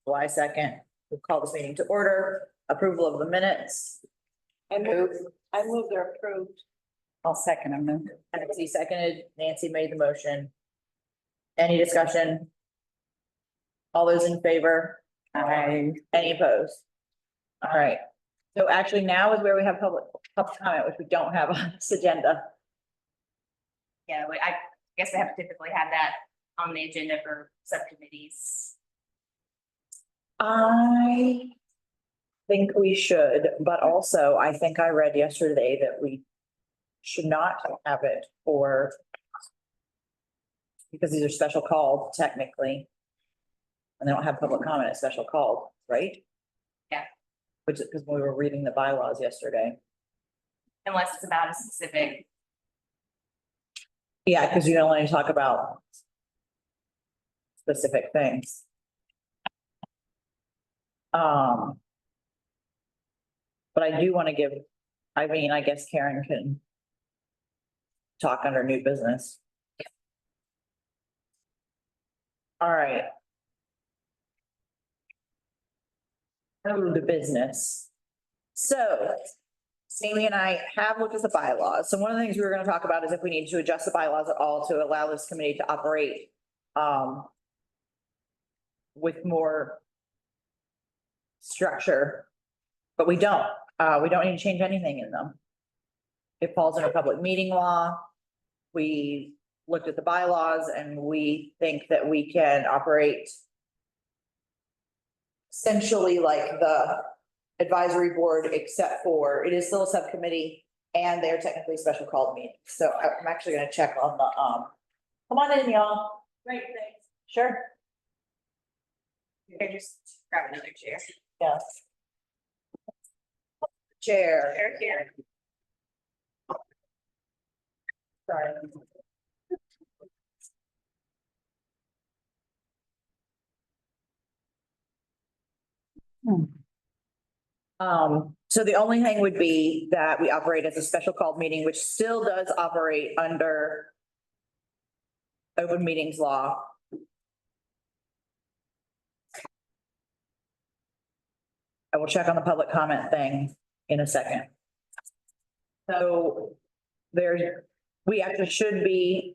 July 2nd, we'll call this meeting to order. Approval of the minutes. I move they're approved. I'll second them. Nancy seconded, Nancy made the motion. Any discussion? All those in favor? Any opposed? All right, so actually now is where we have public comment, which we don't have on this agenda. Yeah, I guess we have typically had that on the agenda for subcommittees. I think we should, but also I think I read yesterday that we should not have it for because these are special called technically. And they don't have public comment at special called, right? Yeah. Which is because we were reading the bylaws yesterday. Unless it's about a specific, Yeah, because you don't want to talk about specific things. But I do want to give, I mean, I guess Karen can talk under new business. All right. The business. So Amy and I have looked at the bylaws. So one of the things we were going to talk about is if we need to adjust the bylaws at all to allow this committee to operate with more structure, but we don't need to change anything in them. It falls under public meeting law. We looked at the bylaws and we think that we can operate essentially like the advisory board, except for it is still a subcommittee and they're technically special called meetings. So I'm actually gonna check on the, come on in, y'all. great things. Sure. Okay, just grab another chair. Yes. Chair. Chair here. Sorry. So the only thing would be that we operate as a special called meeting, which still does operate under open meetings law. I will check on the public comment thing in a second. So we actually should be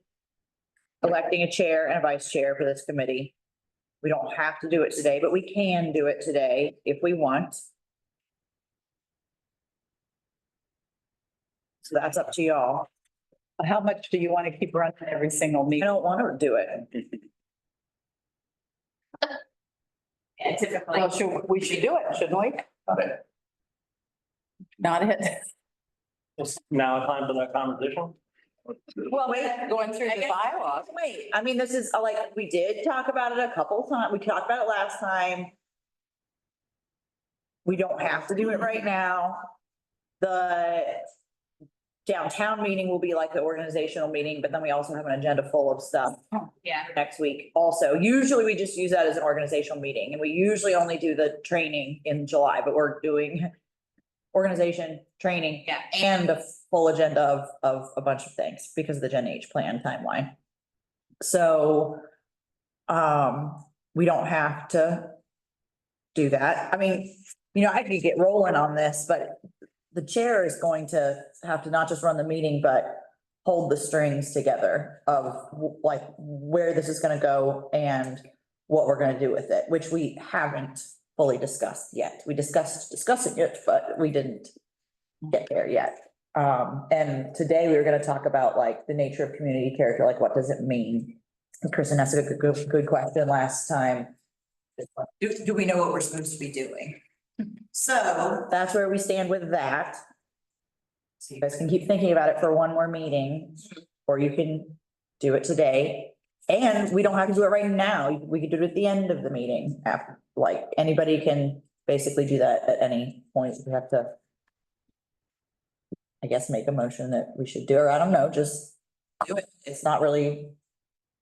electing a chair and a vice chair for this committee. We don't have to do it today, but we can do it today if we want. So that's up to y'all. How much do you want to keep running every single I meeting? don't want to do it. Yeah, typically. Well, we should do it, shouldn't we? Not it. It's now time for that conversation. Well, wait, Going through the bylaws. wait, I mean, this is like, we did talk about it a couple times. We talked about it last time. We don't have to do it right now. The downtown meeting will be like the organizational meeting, but then we also have an agenda full of stuff Yeah, next week. Also, usually we just use that as an organizational meeting and we usually only do the training in July, but we're doing organization, training, yeah. and a full agenda of a bunch of things because of the Gen H plan timeline. So, we don't have to do that. I mean, I could get rolling on this, but the chair is going to have to not just run the meeting, but hold the strings together of like where this is gonna go and what we're gonna do with it, which we haven't fully discussed yet. We discussed discussing it, but we didn't get there yet. And today we were gonna talk about like the nature of community character, like what does it mean? And Kristen asked a good question last time. Do we know what we're supposed to be doing? So that's where we stand with that. So you guys can keep thinking about it for one more meeting, or you can do it today. And we don't have to do it right now. We could do it at the end of the meeting after, like, anybody can basically do that at any point. We have to, I guess, make a motion that we should do, or I don't know, just do it. It's not really,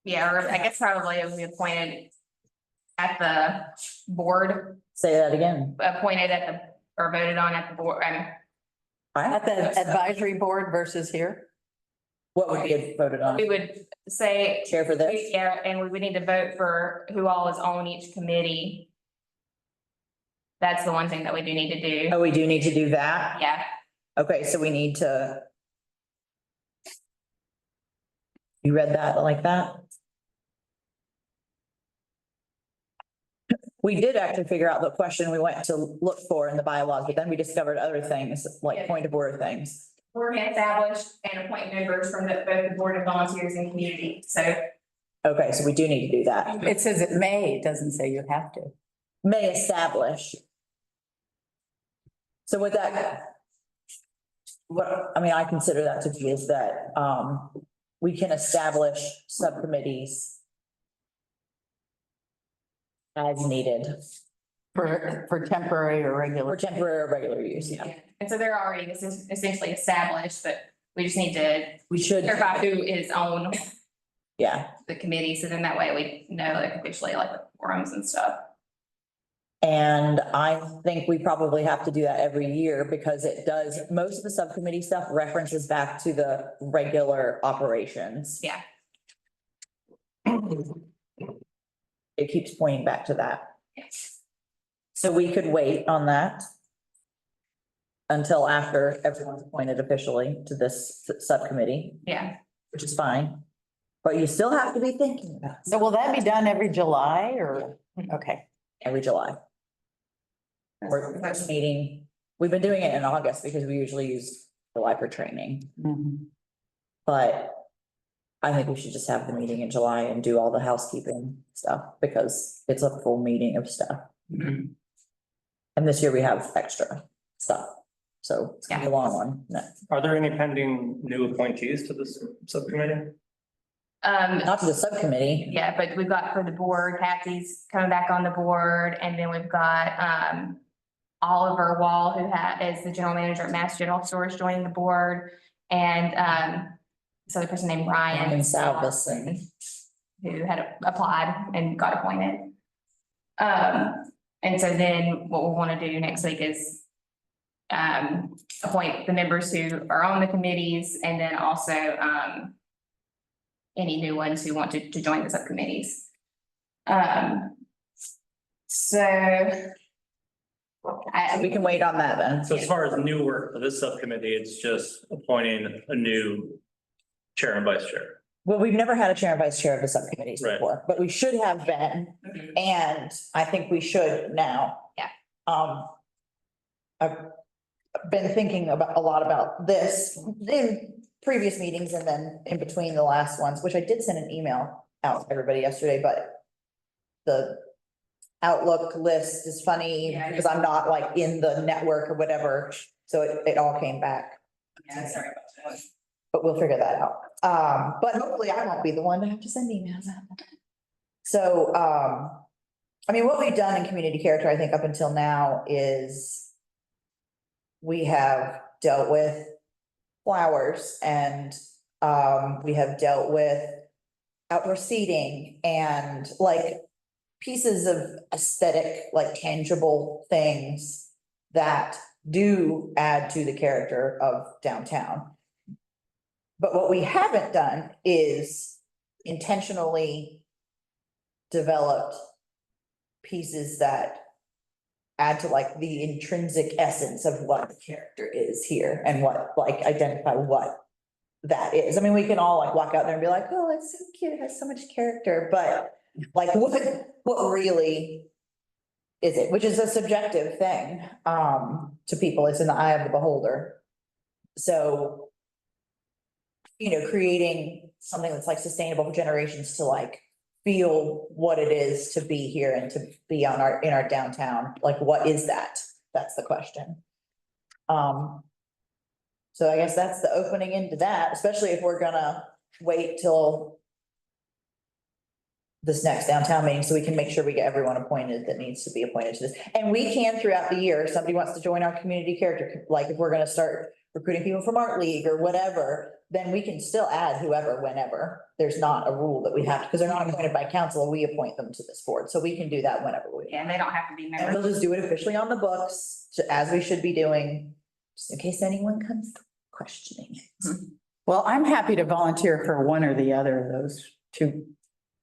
Yeah, or I guess probably it would be appointed at the board, say that again. appointed at the, or voted on at the board, At the advisory board versus here? What would be voted on? we would say, Chair for this? yeah, and we would need to vote for who all is on each committee. That's the one thing that we do need to do. Oh, we do need to do that? Yeah, Okay, so we need to. You read that like that? We did actually figure out the question we went to look for in the bylaws, but then we discovered other things, like point of order things. board can establish and appoint members from both the board of volunteers and community, so. Okay, so we do need to do that. It says it may, it doesn't say you have to. May establish. So with that. What, I mean, I consider that to be is that, we can establish subcommittees. As needed, For temporary or or regular. temporary or regular use, yeah. And so they're already essentially established, but we just need to We should, clarify who is on yeah. the committee, so then that way we know like officially like the forums and stuff. And I think we probably have to do that every year because it does, most of the subcommittee stuff references back to the regular operations. Yeah. It keeps pointing back to that. Yes. So we could wait on that until after everyone's appointed officially to this subcommittee, Yeah, which is fine. But you still have to be thinking about it So will that be done every July or, okay, every July. Or first meeting, we've been doing it in August because we usually use July for training, mhm. but I think we should just have the meeting in July and do all the housekeeping stuff because it's a full meeting of stuff. And this year we have extra stuff, so it's gonna be a long one. No, Are there any pending new appointees to this subcommittee? not to the subcommittee. yeah, but we've got for the board, Kathy's coming back on the board, and then we've got, Oliver Wall, who is the general manager at Mass General Stores, joining the board, and, this other person named Ryan. Ryan Salveson. Who had applied and got appointed. And so then what we'll want to do next week is appoint the members who are on the committees and then also any new ones who want to join the subcommittees. So We can wait on that then. So as far as new work for this subcommittee, it's just appointing a new chair and vice chair. Well, we've never had a chair and vice chair of the subcommittees Right. before, but we should have been, and I think we should now. Yeah. I've been thinking about, a lot about this in previous meetings and then in between the last ones, which I did send an email out to everybody yesterday, but the Outlook list is funny Yeah. because I'm not like in the network or whatever, so it all came back. Yeah, sorry about that. But we'll figure that out. But hopefully I won't be the one to have to send emails out. So, I mean, what we've done in community character, I think up until now is we have dealt with flowers and, we have dealt with outdoor seating and like pieces of aesthetic, like tangible things that do add to the character of downtown. But what we haven't done is intentionally developed pieces that add to like the intrinsic essence of what the character is here and what, like, identify what that is. I mean, we can all like walk out there and be like, oh, it's so cute, it has so much character, but like, what really is it? Which is a subjective thing, to people. It's in the eye of the beholder. So, you know, creating something that's like sustainable for generations to like feel what it is to be here and to be on in our downtown. Like, what is that? That's the question. So I guess that's the opening into that, especially if we're gonna wait till this next downtown meeting, so we can make sure we get everyone appointed that needs to be appointed to this. And we can throughout the year, if somebody wants to join our community character, like if we're gonna start recruiting people from Art League or whatever, then we can still add whoever, whenever. There's not a rule that we have, because they're not appointed by council, we appoint them to this board, so we can do that whenever we. Yeah, they don't have to be And members. we'll just do it officially on the books, as we should be doing, just in case anyone comes questioning. Well, I'm happy to volunteer for one or the other of those two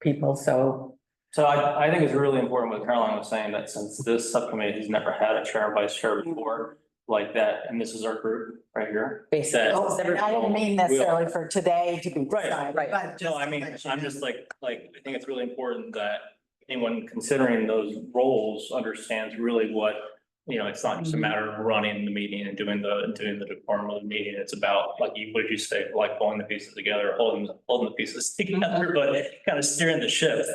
people, so. So I think it's really important what Caroline was saying, that since this subcommittee has never had a chair and vice chair before, like that, and this is our group right here. Basically, Oh, and I didn't mean necessarily for today to be Right, decided, right. but just No, I to mean, let you I'm know. just like, I think it's really important that anyone considering those roles understands really what, it's not just a matter of running the meeting and doing the decorum of the meeting. It's about, like, what did you say, like pulling the pieces together, holding the pieces together, but kind of steering the ship,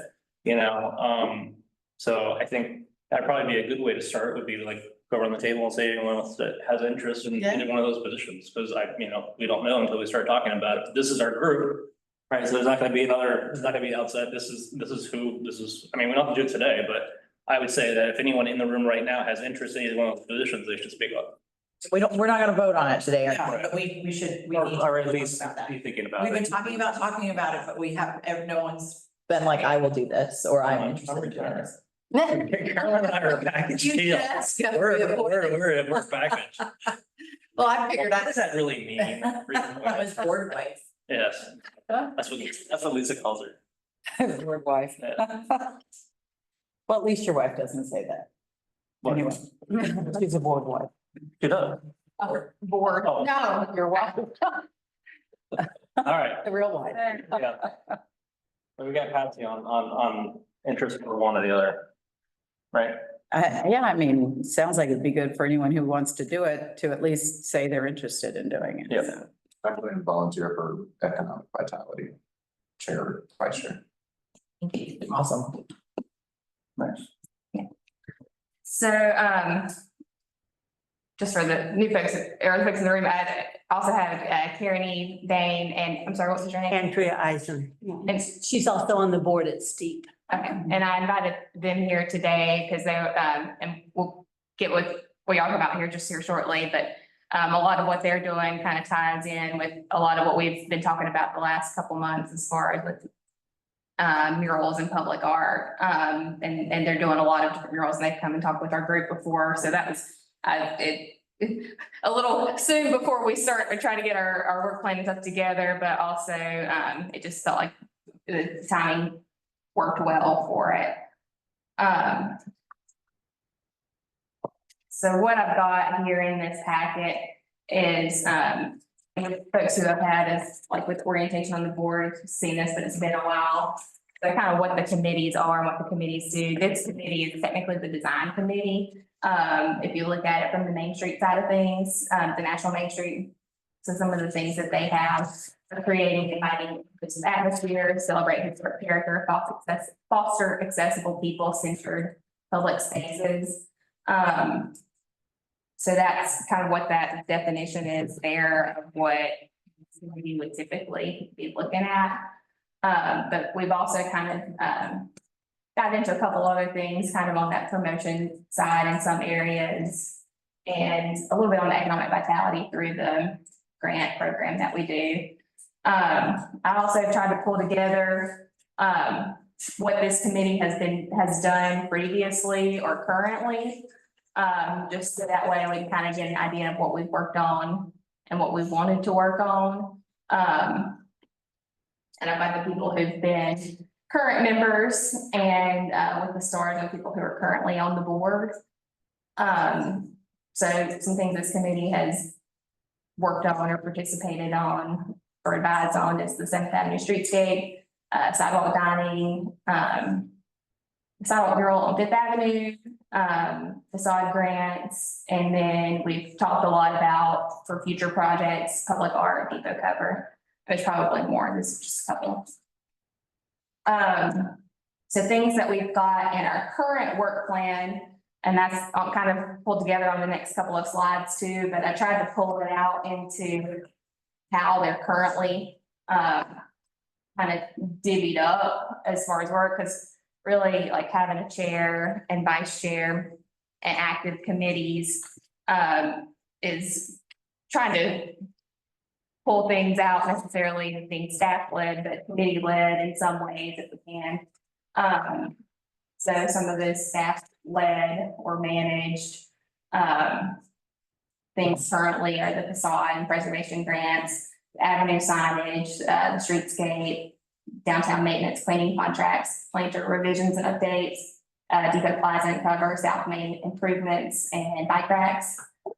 So I think that'd probably be a good way to start, would be like go around the table and say anyone else that has interest in any one of those positions, because we don't know until we start talking about it. This is our group. Right, so there's not gonna be outside, this is, I mean, we don't have to do it today, but I would say that if anyone in the room right now has interest in either one of those positions, they should speak up. We're not gonna vote on it today, No. but we should, we Or need or to at least talk about that. be thinking about We've been it. talking about it, but we have, no one's been like, I will do this, or I'm interested in doing this. Caroline and I are a package deal. We're a package. Well, I figured What does that really mean? I was board wife. Yes, that's what Lisa calls her. Word wife. Yeah. Well, at least your wife doesn't say that. What? Anyway, she's a board wife. Get up. Board, Oh. no. Your wife, All right, the real wife. yeah. So we got Patsy on interest for one or the other. Right? Yeah, I mean, sounds like it'd be good for anyone who wants to do it, to at least say they're interested in doing it. Yeah. so. I'm going to volunteer for economic vitality. Chair, vice chair. Awesome. Nice. So, just for the new folks, or the folks in the room, I also have Karen Eve, Dane, and I'm sorry, what was your name? Andrea Eisen. And She's also on the board at Steep. Okay, and I invited them here today because they, and we'll get with what y'all talk about here shortly, but a lot of what they're doing kind of ties in with a lot of what we've been talking about the last couple months as far as with murals and public art. And they're doing a lot of different murals, and they've come and talked with our group before, so that was, a little soon before we start trying to get our work plan and stuff together, but also, it just felt like the timing worked well for it. So what I've got here in this packet is, with folks who have had us, like with orientation on the board, seen this, but it's been a while. So kind of what the committees are and what the committees do. This committee is technically the design committee. If you look at it from the Main Street side of things, the National Main Street. So some of the things that they have are creating, inviting this atmosphere, celebrate historic character, foster accessible, people-centered public spaces. So that's kind of what that definition is there of what we would typically be looking at. But we've also kind of got into a couple other things kind of on that promotion side in some areas, and a little bit on the economic vitality through the grant program that we do. I also tried to pull together what this committee has done previously or currently. Just so that way we can kind of get an idea of what we've worked on and what we wanted to work on. And I've got the people who've been current members and with the stars of people who are currently on the board. So some things this committee has worked on or participated on or advised on is the Seventh Avenue Streetscape, sidewalk dining, sidewalk mural on Fifth Avenue, facade grants, and then we've talked a lot about for future projects, public art, depot cover. There's probably more, this is just a couple. So things that we've got in our current work plan, and that's kind of pulled together on the next couple of slides too, but I tried to pull it out into how they're currently kind of divvied up as far as work, because really like having a chair and vice chair and active committees is trying to pull things out necessarily being staff led, but committee led in some ways if we can. So some of this staff led or managed. Things currently are the facade and preservation grants, avenue signage, the streetscape, downtown maintenance, cleaning contracts, planter revisions and updates, Depot Plaza and cover, South Main improvements and bike racks.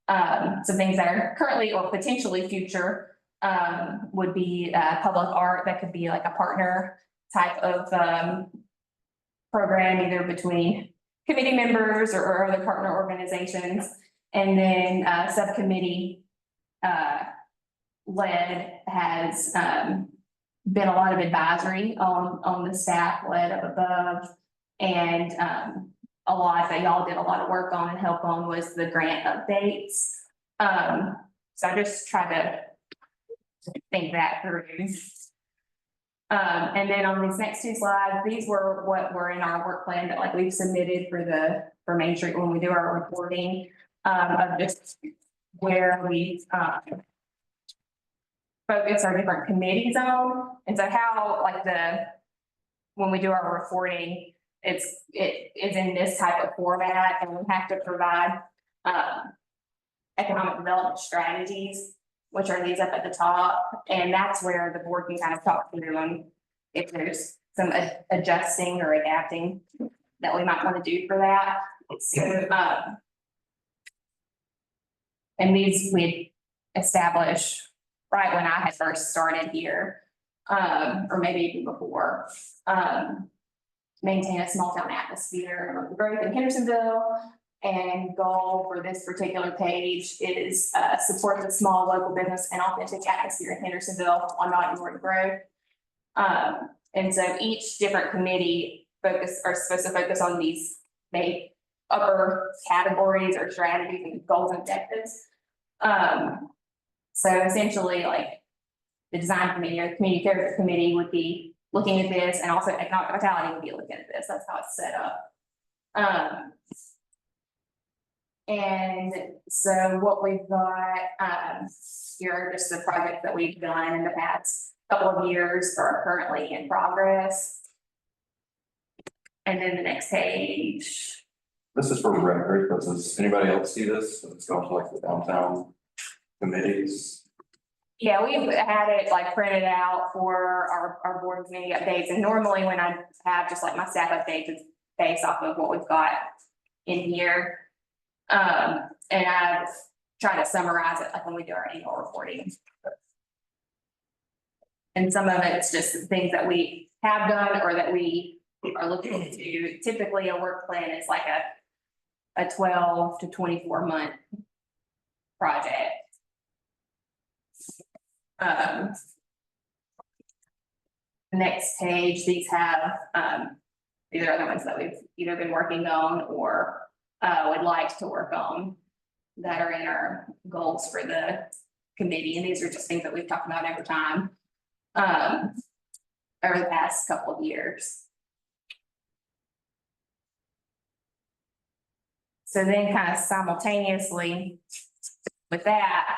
Some things that are currently or potentially future would be public art that could be like a partner type of program, either between committee members or other partner organizations. And then subcommittee led has been a lot of advisory on the staff led up above. And a lot that y'all did a lot of work on and help on was the grant updates. So I just tried to think that through. And then on these next two slides, these were what were in our work plan that like we've submitted for Main Street when we do our reporting of just where we focus our different committees on. And so how like when we do our reporting, it is in this type of format, and we have to provide economic development strategies, which are these up at the top. And that's where the board can kind of talk through them if there's some adjusting or adapting that we might want to do for that. So, and these we established right when I had first started here, or maybe even before. Maintain a small town atmosphere of growth in Hendersonville. And goal for this particular page is support the small local business and authentic atmosphere in Hendersonville while not ignoring growth. And so each different committee are supposed to focus on these maybe upper categories or strategies and goals and objectives. So essentially, like the design committee or the community character committee would be looking at this, and also economic vitality would be looking at this. That's how it's set up. And so what we've got here are just the projects that we've done in the past couple of years or are currently in progress. And then the next page. This is for record, but does anybody else see this? It's going to like the downtown committees. Yeah, we've had it like printed out for our board meeting updates. And normally when I have just like my staff updates, it's based off of what we've got in here. And I've tried to summarize it like when we do our annual reporting. And some of it's just things that we have done or that we are looking to do. Typically, a work plan is like a 12 to 24 month project. The next page, these have these are other ones that we've either been working on or would like to work on that are in our goals for the committee. And these are just things that we've talked about over time over the past couple of years. So then kind of simultaneously with that,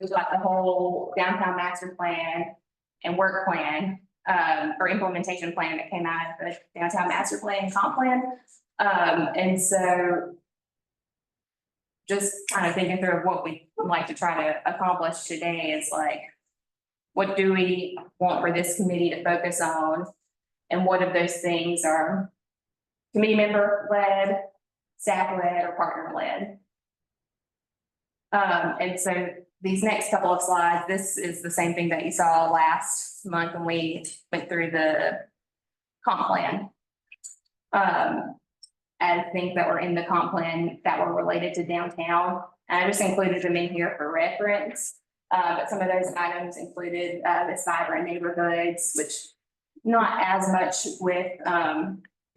we've got the whole downtown master plan and work plan or implementation plan that came out of the downtown master plan and comp plan. And so just kind of thinking through what we like to try to accomplish today is like, what do we want for this committee to focus on? And what of those things are committee member led, staff led, or partner led? And so these next couple of slides, this is the same thing that you saw last month when we went through the comp plan. And things that were in the comp plan that were related to downtown. And I just included them in here for reference. But some of those items included the vibrant neighborhoods, which not as much with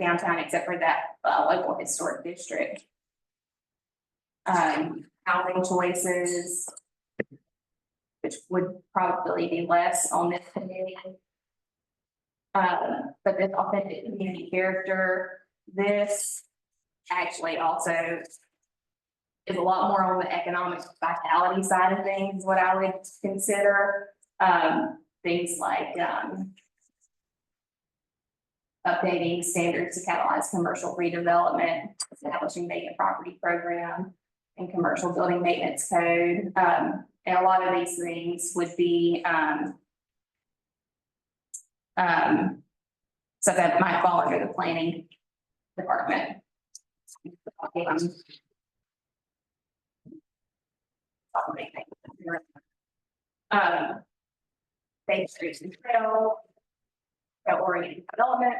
downtown except for that local historic district. Housing choices, which would probably be less on this committee. But this authentic community character, this actually also is a lot more on the economic vitality side of things, what I would consider. Things like, updating standards to catalyze commercial redevelopment, establishing vacant property program, and commercial building maintenance code. And a lot of these things would be, so that might fall under the planning department. Safe streets and trail, oriented development,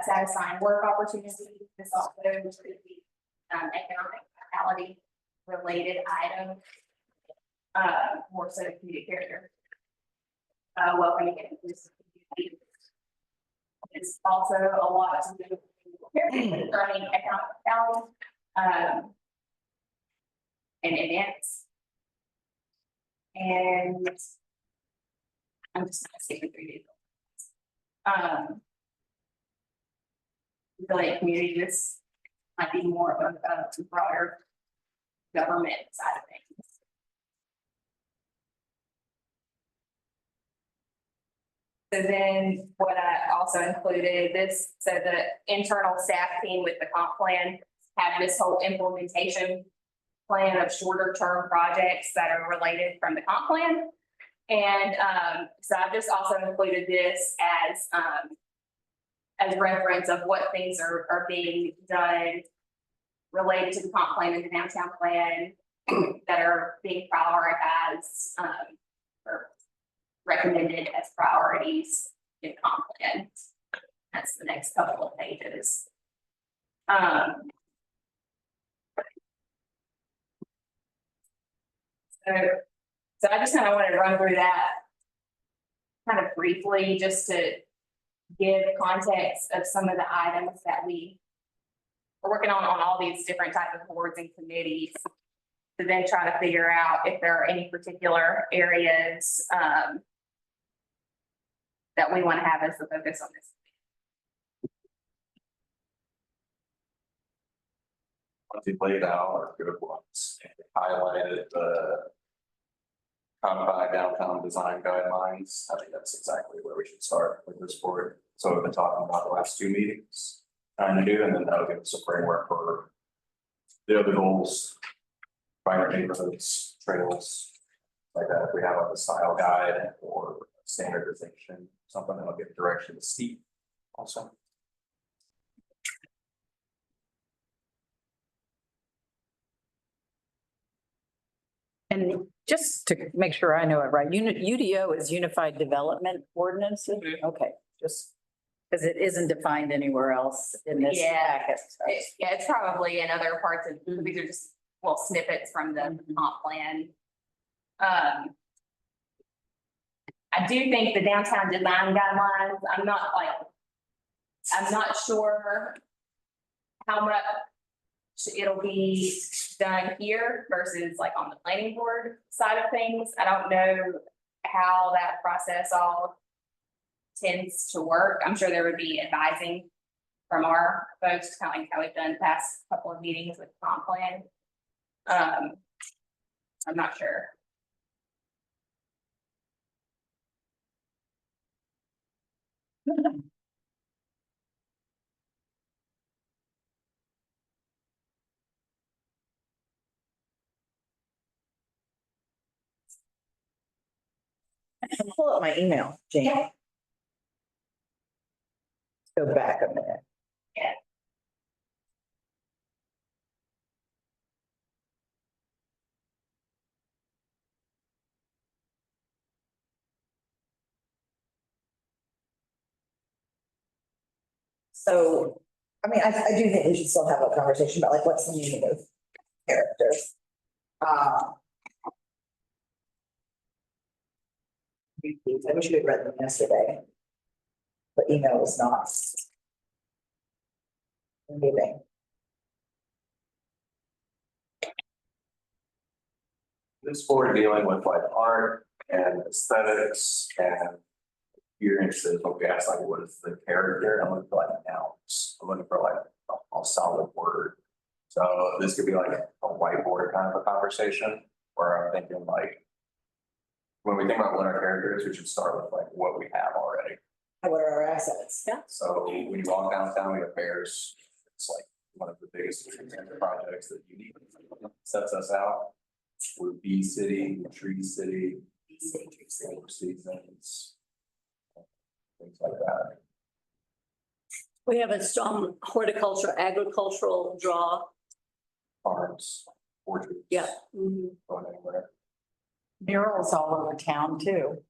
satisfying work opportunities. This also could be economic vitality related item. More so community character. Welcoming it into this community. It's also a lot to do with earning economic vitality. And events. And I'm just gonna skip through these. The community, this might be more of a broader government side of things. So then what I also included this, so the internal staff team with the comp plan have this whole implementation plan of shorter term projects that are related from the comp plan. And so I've just also included this as reference of what things are being done related to the comp plan and the downtown plan that are being prioritized or recommended as priorities in comp plan. That's the next couple of pages. So I just kind of wanted to run through that kind of briefly, just to give context of some of the items that we are working on all these different types of boards and committees, to then try to figure out if there are any particular areas that we want to have as the focus on this. Once you laid out our good ones, and highlighted the codified downtown design guidelines, I think that's exactly where we should start with this board. So we've been talking about the last two meetings, trying to do, and then that'll give us a framework for the other goals, private neighborhoods, trails, like that. If we have like a style guide or standardization, something that'll give direction to Steve also. And just to make sure I know it right, UDO is Unified Development Ordinances? Okay, just because it isn't defined anywhere else in this Yeah. packet. so. Yeah, it's probably in other parts of, these are just little snippets from the comp plan. I do think the downtown design guidelines, I'm not sure how much it'll be done here versus like on the planning board side of things. I don't know how that process all tends to work. I'm sure there would be advising from our folks, kind of like how we've done the past couple of meetings with comp plan. I'm not sure. Pull up my email, Jane. Yeah. Go back a minute. Yeah. So, I mean, I do think we should still have a conversation about like, what's the meaning of character? I wish we had read them yesterday. But email was not. Giving. This board dealing with like art and aesthetics and you're interested in what we ask, like, what is the character? I'm looking for like nouns. I'm looking for like a solid word. So this could be like a whiteboard kind of a conversation where I'm thinking like, when we think about what our character is, we should start with like what we have already. What are our assets? Yeah. So when you walk downtown, we have Bears. It's like one of the biggest projects that uniquely sets us out. We're Bee City, Tree City, Four Seasons. Things like that. We have a strong horticulture, agricultural draw. Farms, orchards. Yeah. Going anywhere. Murals all over town too.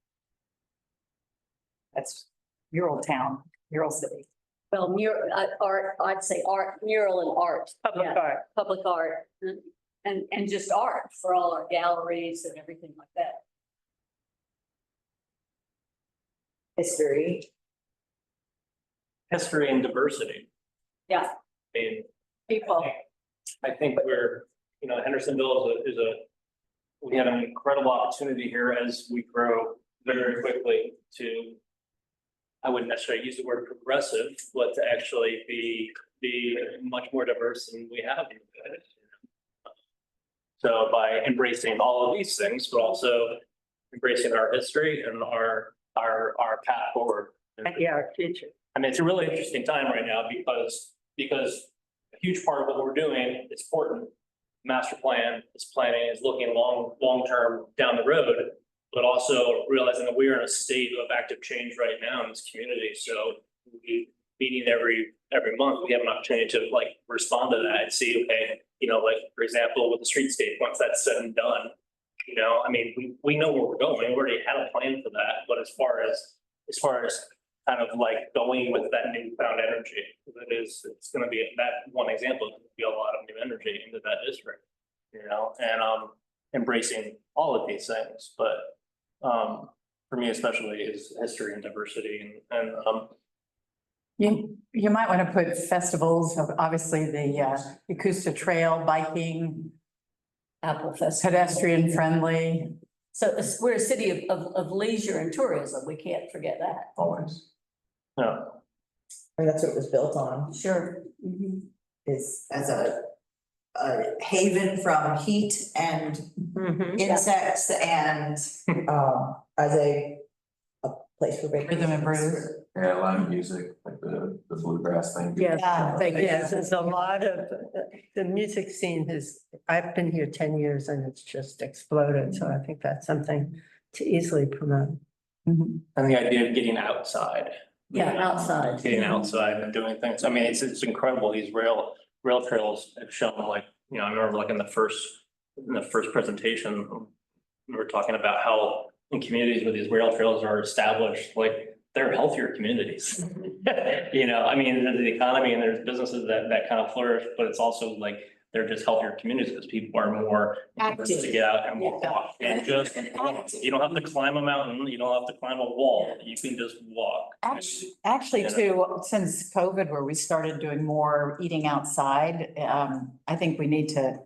That's mural town, mural city. Well, art, I'd say art, mural and art. Public Yeah, art. Public art and just art for all our galleries and everything like that. History. History and diversity. Yeah. I mean, People. I think we're, you know, Hendersonville is a, we have an incredible opportunity here as we grow very quickly to, I wouldn't necessarily use the word progressive, but to actually be much more diverse than we have. So by embracing all of these things, but also embracing our history and our path forward. Yeah, our future. I mean, it's a really interesting time right now because a huge part of what we're doing is important. Master plan, this planning is looking long-term down the road, but also realizing that we are in a state of active change right now in this community. So we meeting every month, we have an opportunity to like respond to that and see, okay, you know, like, for example, with the streetscape, once that's said and done, you know, I mean, we know where we're going. We already had a plan for that, but as far as kind of like going with that newfound energy, it's gonna be that one example, could be a lot of new energy into that district, you know, and embracing all of these things, but for me especially is history and diversity and You might want to put festivals of obviously the Yakusta Trail, biking, Apple Festival. pedestrian friendly. So we're a city of leisure and tourism. We can't forget that. Always. no. I mean, that's what it was built on, Sure. is as a haven from heat and insects and, as a place for vacation. Rhythm and blues. Yeah, live music, like the bluegrass thing. Yeah. Yes, there's a lot of, the music scene has, I've been here 10 years and it's just exploded, so I think that's something to easily promote. And the idea of getting outside. Yeah, outside. Getting outside and doing things. I mean, it's incredible. These rail trails have shown like, you know, I remember like in the first presentation, we were talking about how in communities where these rail trails are established, like they're healthier communities. You know, I mean, there's the economy and there's businesses that kind of flourish, but it's also like they're just healthier communities because people are more anxious to get out and walk and just walk. You don't have to climb a mountain, you don't have to climb a wall, you can just walk. Actually too, since COVID, where we started doing more eating outside, I think we need to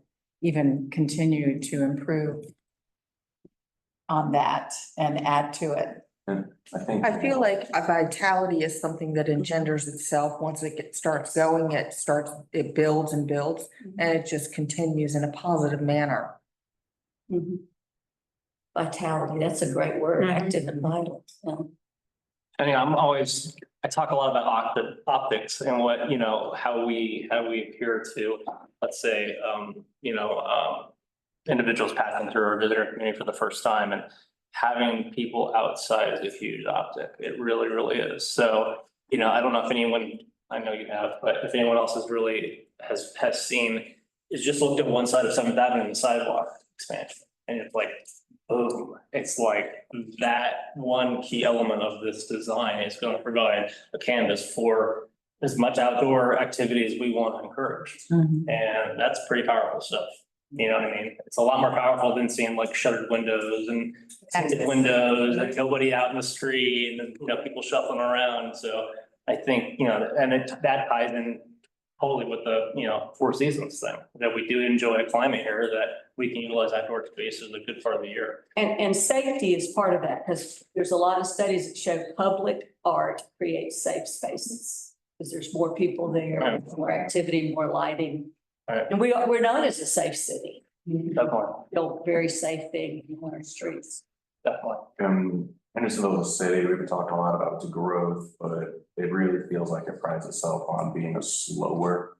even continue to improve on that and add to it. I feel like a vitality is something that engenders itself. Once starts going, it builds and builds, and it just continues in a positive manner. Vitality, that's a great word, active and vital. Yeah. I mean, I talk a lot about optics and what, you know, how we appear to, let's say, individuals passing through our visitor community for the first time, and having people outside is a huge optic. It really, really is. So, you know, I don't know if anyone, I know you have, but if anyone else has seen, is just looked at one side of 7th Avenue and the sidewalk expansion. And it's like, boom, it's like that one key element of this design is going to provide a canvas for as much outdoor activity as we want to encourage. And that's pretty powerful stuff. You know what I mean? It's a lot more powerful than seeing like shuttered windows and tinted windows and nobody out in the street and, you know, people shuffling around. So I think, you know, and that ties in totally with the, Four Seasons thing, that we do enjoy a climate here, that we can utilize outdoor spaces a good part of the year. And safety is part of that, because there's a lot of studies that show public art creates safe spaces. Because there's more people there, Right. more activity, more lighting. Right. And we're known as a safe city. Definitely, Feel very safe being on our streets. definitely. Hendersonville is a city, we've been talking a lot about its growth, but it really feels like it prides itself on being a slower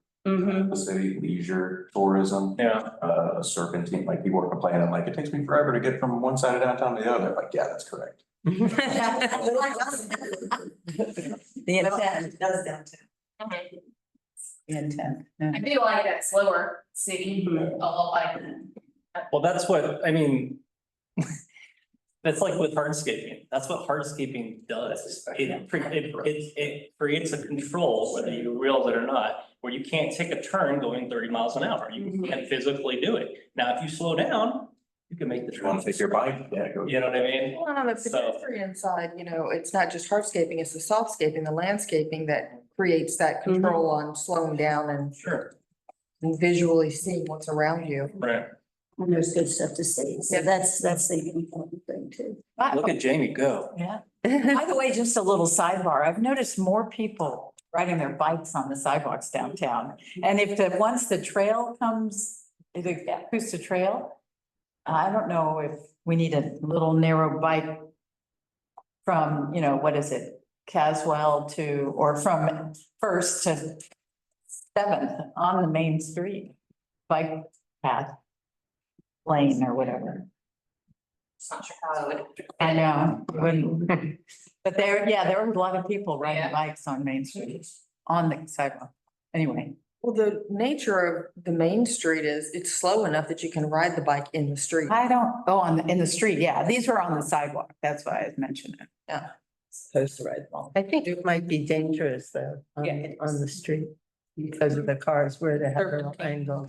city, leisure tourism. Yeah, A serpentine, like people are complaining, like, it takes me forever to get from one side of downtown to the other, like, yeah, that's correct. The intent, Does downtown. the intent. I do like that slower city, a lot like. well, that's what, I mean. That's like with hardscaping, that's what hardscaping does, it creates a control, whether you realize it or not. Where you can't take a turn going 30 miles an hour, you can't physically do it. Now, if you slow down, you can make the If you wanna turn, take your bike, yeah, go. you know what I mean? Well, on the pedestrian side, it's not just hardscaping, it's the softscaping, the landscaping that creates that control on slowing down and Sure. visually seeing what's around you. Right, And there's good stuff to see. So that's the important thing too. look at Jamie go. Yeah. By the way, just a little sidebar, I've noticed more people riding their bikes on the sidewalks downtown. And once the trail comes, the Coosa Trail, I don't know if we need a little narrow bike from, what is it, Caswell or from First to Seventh on the main street, bike path, lane or whatever. It's not sure how it would. I know, wouldn't, but there were a lot of people riding Yeah. bikes on Main Street, on the sidewalk. Anyway, Well, the nature of the main street is it's slow enough that you can ride the bike in the street. in the street, yeah, these were on the sidewalk, that's why I mentioned it. Supposed to ride along. I think it might be dangerous though, Yeah, it on the street because of the cars where they have their angle.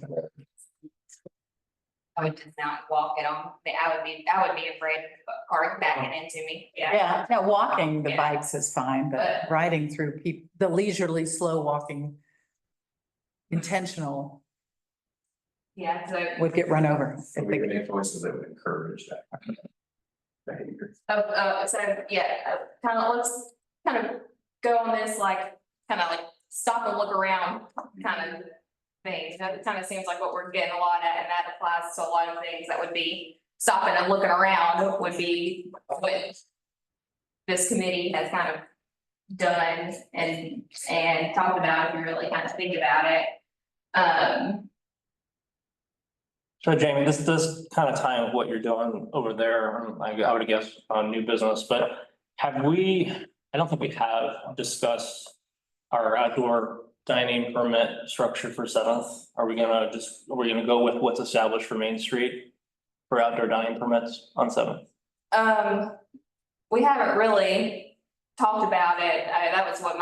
I would just not walk it on, I would be afraid of cars backing into me, yeah. Yeah, now walking the Yeah. bikes is fine, but But- riding through the leisurely, slow walking, intentional Yeah, so, would get run over. And we can make choices that would encourage that behavior. let's kind of go on this, like, stop and look around kind of thing. That kind of seems like what we're getting a lot at, and that applies to a lot of things. That would be stopping and looking around would be what this committee has kind of done and talked about, if you really kind of think about it. So Jamie, this does kind of tie in with what you're doing over there, I would guess on new business, but I don't think we have discussed our outdoor dining permit structure for Seventh. Are we gonna go with what's established for Main Street for outdoor dining permits on Seventh? We haven't really talked about it. That was what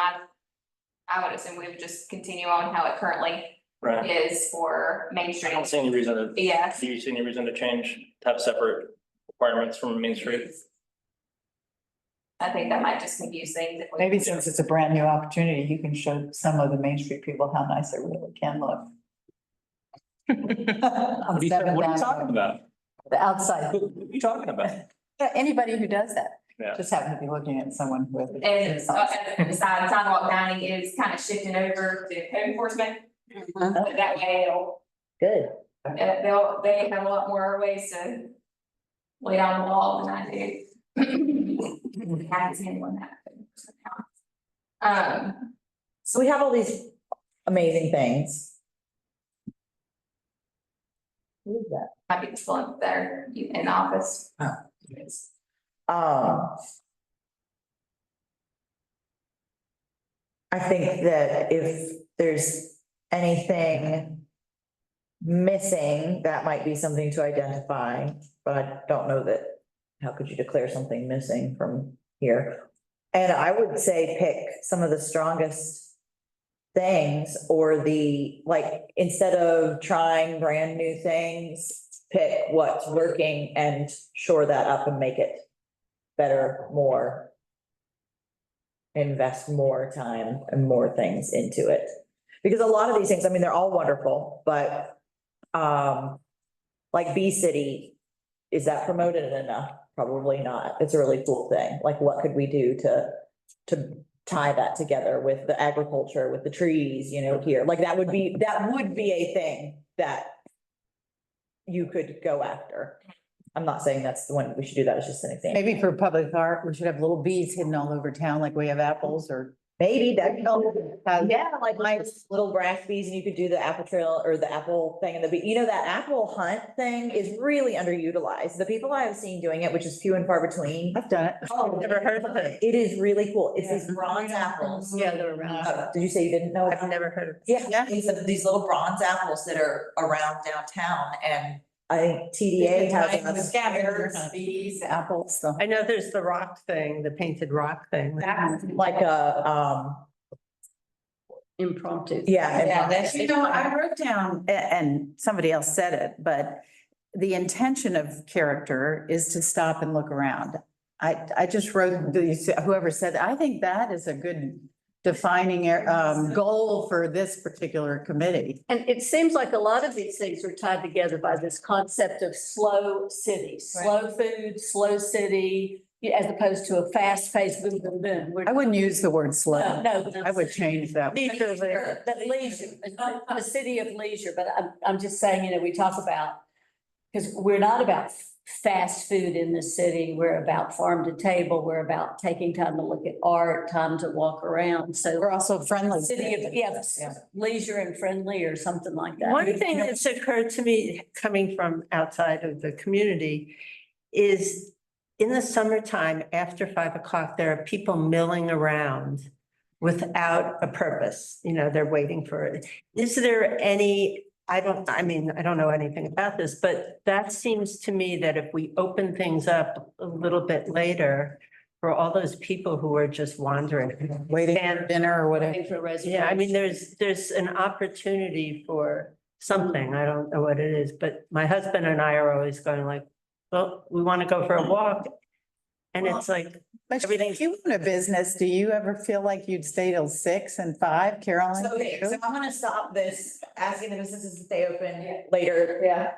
I would assume we would just continue on how it currently Right, is for Main I Street. don't see any reason to, Yeah. do you see any reason to change, to have separate requirements from Main Street? I think that might just confuse things. If we- Maybe since it's a brand new opportunity, you can show some of the Main Street people how nice it really can look. On What are you Seventh Avenue. talking about? The outside, What are you talking about? anybody who does that, Yeah. just happen to be looking at someone who. And besides, sidewalk dining is kind of shifting over to code enforcement. That way Good. they have a lot more ways to lay down the law than I do. Happens handling that. So we have all these amazing things. Who is that? Might be still up there in the office. I think that if there's anything missing, that might be something to identify, but I don't know that, how could you declare something missing from here? And I would say pick some of the strongest things or instead of trying brand new things, pick what's working and shore that up and make it better, more. Invest more time and more things into it. Because a lot of these things, I mean, they're all wonderful, but, like Bee City, is that promoted enough? Probably not. It's a really cool thing. Like, what could we do to tie that together with the agriculture, with the trees, you know, here? Like, that would be a thing that you could go after. I'm not saying that's the one we should do. That was just an example. Maybe for public art, we should have little bees hidden all over town, like we have apples or. Maybe that, yeah, like my little grass bees, and you could do the apple trail or the apple thing and the bee, you know, that apple hunt thing is really underutilized. The people I have seen doing it, which is few and far between. I've done it. Oh, Never heard of it. It is really cool. It's these bronze apples. Yeah, they're around. Did you say you didn't know? I've never heard of. Yeah, these little bronze apples that are around downtown, and I think TDA has. Scavengers, bees, apples, the. I know there's the rock thing, the painted rock thing. Like Impromptu. yeah. You know, I wrote down, and somebody else said it, but the intention of character is to stop and look around. I just wrote, whoever said, that. I think that is a good defining goal for this particular committee. And it seems like a lot of these things are tied together by this concept of slow city, slow food, slow city, as opposed to a fast-paced boom, boom, boom. I wouldn't use the word slow. No. I would change that. Leisure, the leisure, a city of leisure, but I'm just saying, you know, we talk about, because we're not about fast food in the city. We're about farm to table. We're about taking time to look at art, time to walk around. So We're also friendly. city of, yeah, leisure and friendly or something like that. One thing that's occurred to me coming from outside of the community is in the summertime, after 5 o'clock, there are people milling around without a purpose. You know, they're waiting for it. Is there any, I don't know anything about this, but that seems to me that if we open things up a little bit later for all those people who are just wandering. Waiting for And dinner or whatever. Waiting for a reservation. yeah, I mean, there's an opportunity for something. I don't know what it is, but my husband and I are always going like, well, we want to go for a walk. And it's like, But everything's- if you own a business, do you ever feel like you'd stay till 6 and 5, Caroline? So, okay, so I'm gonna stop this, asking the businesses to stay open later, yeah.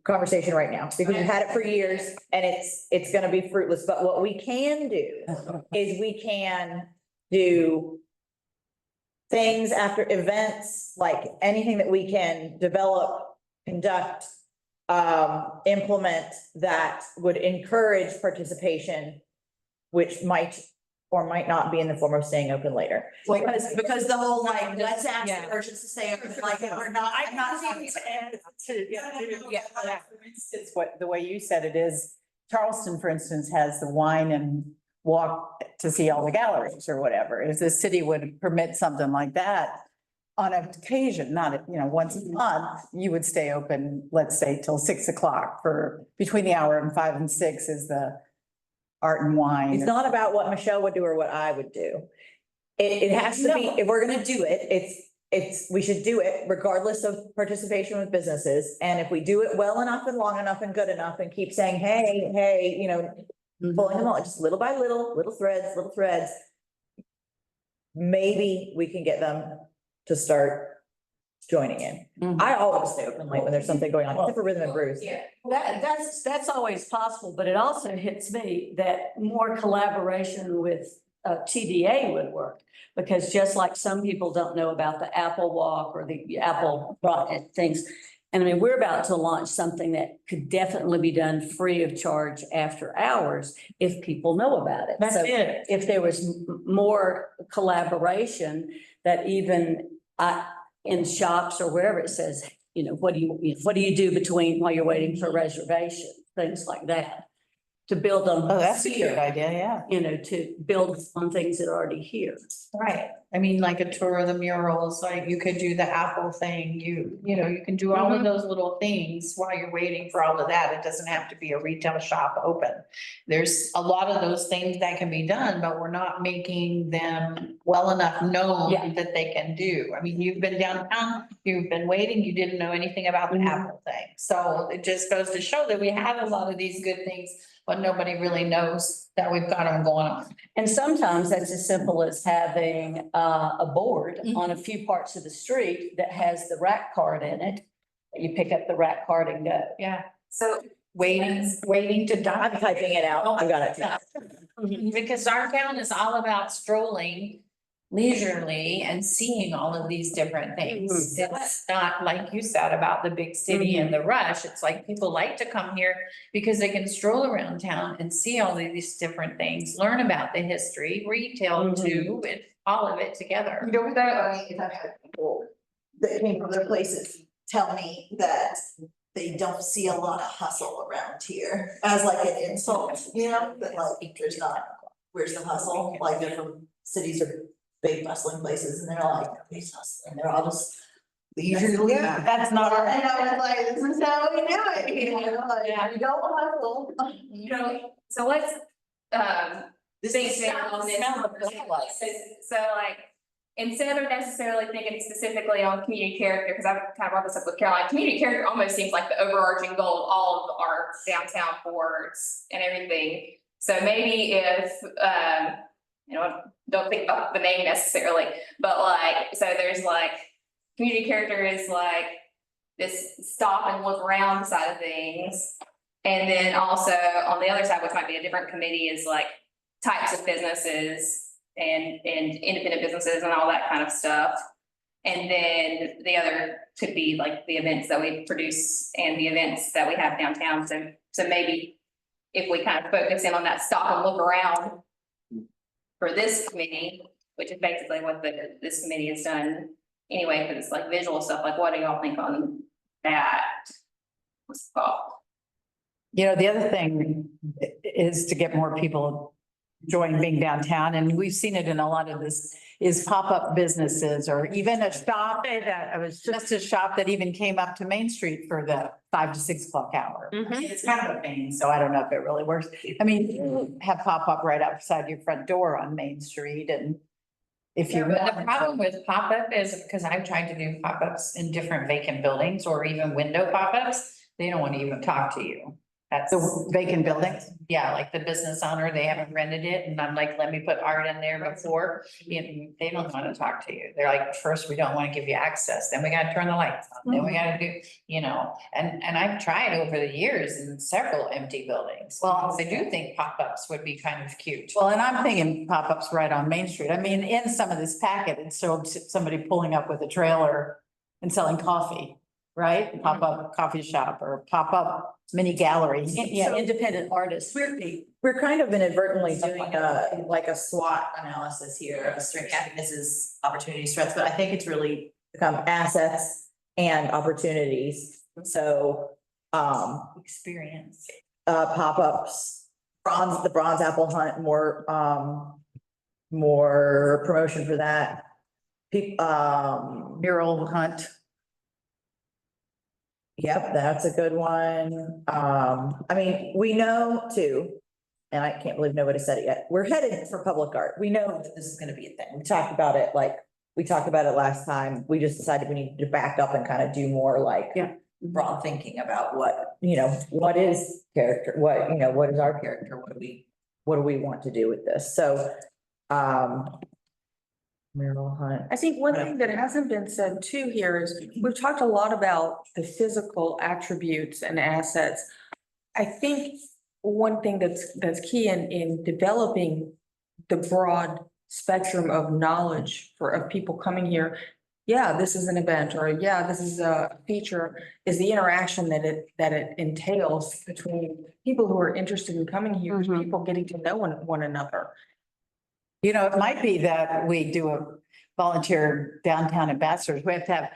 Conversation right now, because we've had it for years and it's gonna be fruitless, but what we can do is we can do things after events, like anything that we can develop, conduct, implement that would encourage participation, which might or might not be in the form of staying open later. Because the whole like, let's ask the persons to stay open, like, we're not, I'm not. Yeah, for instance, what, the way you said it is, Charleston, for instance, has the wine and walk to see all the galleries or whatever. If the city would permit something like that on occasion, not, once a month, you would stay open, let's say till 6 o'clock for between the hour and 5 and 6 is the art and wine. It's not about what Michelle would do or what I would do. It has to be, if we're gonna do it, we should do it regardless of participation with businesses. And if we do it well enough and long enough and good enough and keep saying, hey, pulling them all, just little by little threads. Maybe we can get them to start joining in. Mhm. I always stay open late when there's something going on, except for Rhythm and Brews. That's always possible, but it also hits me that more collaboration with TDA would work. Because just like some people don't know about the Apple Walk or the Apple things. And I mean, we're about to launch something that could definitely be done free of charge after hours if people know about it. That's So it. if there was more collaboration that even in shops or wherever it says, what do you do while you're waiting for a reservation, things like that. To build on. Oh, that's a good idea, yeah. To build on things that are already here. Right, I mean, like a tour of the murals, like you could do the Apple thing, you can do all of those little things while you're waiting for all of that. It doesn't have to be a retail shop open. There's a lot of those things that can be done, but we're not making them well enough known Yeah. that they can do. I mean, you've been downtown, you've been waiting, you didn't know anything about the Apple thing. So it just goes to show that we have a lot of these good things, but nobody really knows that we've got them going on. And sometimes that's as simple as having a board Mhm. on a few parts of the street that has the rack card in it. You pick up the rack card and go. Yeah, So waiting to die. I'm typing it out. I've got it. Because our town is all about strolling leisurely and seeing all of these different things. It's not like you said about the big city and the rush. It's like people like to come here because they can stroll around town and see all of these different things, learn about the history, retail too, and all of it together. You know, that, if I've had people that came from other places tell me that they don't see a lot of hustle around here as like an insult, you know, that like there's not, where's the hustle? Like they're from cities or big bustling places and they're like, nobody's hustling, they're all just leisurely. That's not our. And I was like, this is how we do it, you know, like, Yeah. you don't hustle. You know, so let's, think is big on this. sound of like- So like, instead of necessarily thinking specifically on community character, because I've kind of brought this up with Caroline, community character almost seems like the overarching goal of all of our downtown boards and everything. So maybe if, you know, don't think about the name necessarily, but like, so there's like, community character is like this stop and look around side of things. And then also on the other side, which might be a different committee, is like types of businesses and independent businesses and all that kind of stuff. And then the other could be like the events that we produce and the events that we have downtown. So maybe if we kind of focus in on that stop and look around for this committee, which is basically what this committee has done anyway, because it's like visual stuff, like what do y'all think on that? What's it called? You know, the other thing is to get more people enjoying being downtown, and we've seen it in a lot of this, is pop-up businesses or even a shop. I was just a shop that even came up to Main Street for the 5 to 6 o'clock hour. It's kind of a pain, so I don't know if it really works. I mean, you have pop-up right outside your front door on Main Street, and if you. But the problem with pop-up is, because I've tried to do pop-ups in different vacant buildings or even window pop-ups, they don't want to even talk to you. That's The vacant buildings? Yeah, like the business owner, they haven't rented it, and I'm like, let me put art in there before, and they don't want to talk to you. They're like, first, we don't want to give you access, then we gotta turn the lights on, then we gotta do, you know, and I've tried over the years in several empty buildings. Well, I do think pop-ups would be kind of cute. Well, and I'm thinking pop-ups right on Main Street. I mean, in some of this packet, it showed somebody pulling up with a trailer and selling coffee, right? Pop-up coffee shop or pop-up mini gallery. Yeah, independent artists. We're kind of inadvertently doing like a SWOT analysis here of strengths, weaknesses, opportunities, threats, but I think it's really become assets and opportunities. So, Experience. pop-ups, the Bronze Apple Hunt, more promotion for that. Mural hunt. Yep, that's a good one. I mean, we know too, and I can't believe nobody said it yet. We're headed for public art. We know that this is gonna be a thing. We talked about it, we talked about it last time. We just decided we needed to back up and kind of do more broad thinking about what, what is character, what is our character? What do we want to do with this? So, mural hunt. I think one thing that hasn't been said too here is, we've talked a lot about the physical attributes and assets. I think one thing that's key in developing the broad spectrum of knowledge of people coming here. Yeah, this is an event, or yeah, this is a feature, is the interaction that it entails between people who are interested in coming here, people getting to know one another. You know, it might be that we do a volunteer downtown ambassadors. We have to have,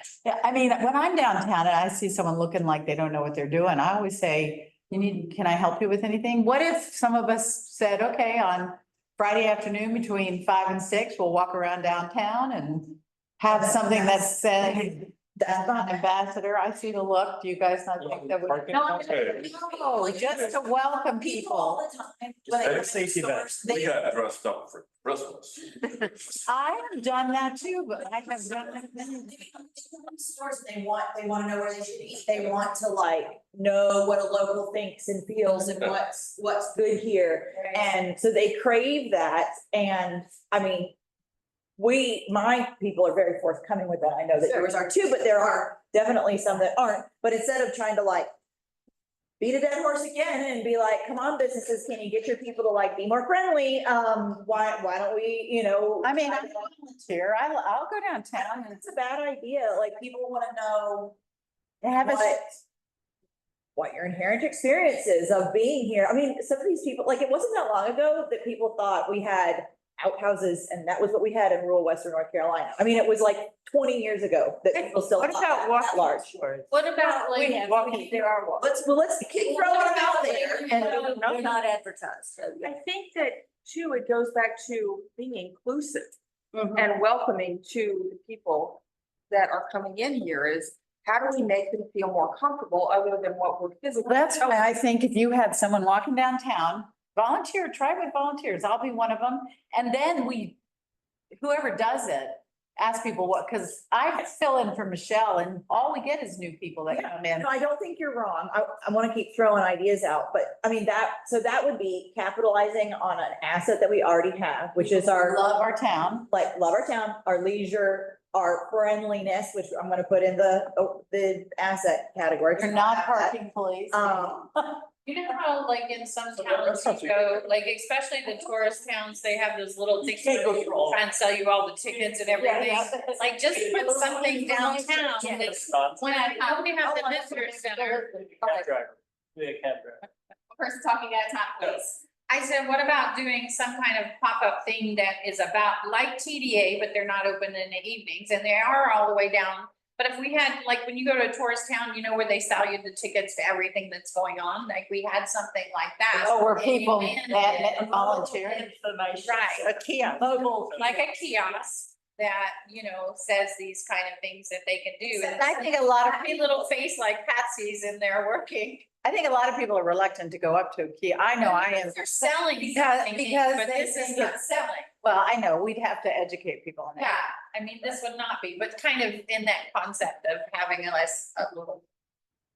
I mean, when I'm downtown and I see someone looking like they don't know what they're doing, I always say, can I help you with anything? What if some of us said, okay, on Friday afternoon between 5 and 6, we'll walk around downtown and have something that's That's not Ambassador, I see the look. Do you guys not think that would? Parking? No, Okay. no, just to welcome People all people. the time. Just when they say come in safety stores, We they- got dressed up for Christmas. I have done that too, but I have done that. They come in stores and they wanna know where they should eat. They want to like know what a local thinks and feels and what's good here. And so they crave that, and I mean, my people are very forthcoming with that. I know that yours are too, but there are definitely some that aren't. But instead of trying to like beat a dead horse again and be like, come on, businesses, can you get your people to like be more friendly? Why don't we, you know? I mean, I volunteer. I'll go downtown and It's a bad idea. Like, people wanna know have a. what your inherent experiences of being here. I mean, some of these people, like, it wasn't that long ago that people thought we had outhouses and that was what we had in rural Western North Carolina. I mean, it was like 20 years ago that people still What thought about that walking large. tours? What about like? There are walking. Let's keep throwing them out there. They're not advertised. so, yeah. I think that too, it goes back to being inclusive Mhm. and welcoming to the people that are coming in here is how do we make them feel more comfortable other than what we're physically? That's why I think if you had someone walking downtown, volunteer, try with volunteers. I'll be one of them. And then whoever does it, ask people what, because I fill in for Michelle and all we get is new people that come in. No, I don't think you're wrong. I want to keep throwing ideas out, but I mean, that would be capitalizing on an asset that we already have, which is our Love our town. like, love our town, our leisure, our friendliness, which I'm gonna put in the asset category. You're not parking police. You know how like in some So that towns sounds you go, like especially the tourist towns, they have those little things where people try and sell you all the tickets and everything. Like just put something downtown that's, when we have the visitor center, Cab driver. Be a cab driver. Person talking at a time, please. I said, what about doing some kind of pop-up thing that is about like TDA, but they're not open in the evenings and they are all the way down. But if we had, like, when you go to a tourist town, you know, where they sell you the tickets to everything that's going on, like we had something like that. Oh, where and people you manage that it. volunteer. Information. Right. A kiosk. Mobile. Like a kiosk that, you know, says these kind of things that they can do. And I think a lot of happy little face like Patsy's in there working. I think a lot of people are reluctant to go up to a key. I know I am. They're selling Because- something, because but they this is think not it's- selling. Well, I know, we'd have to educate people on Yeah, that. I mean, this would not be, but kind of in that concept of having a little.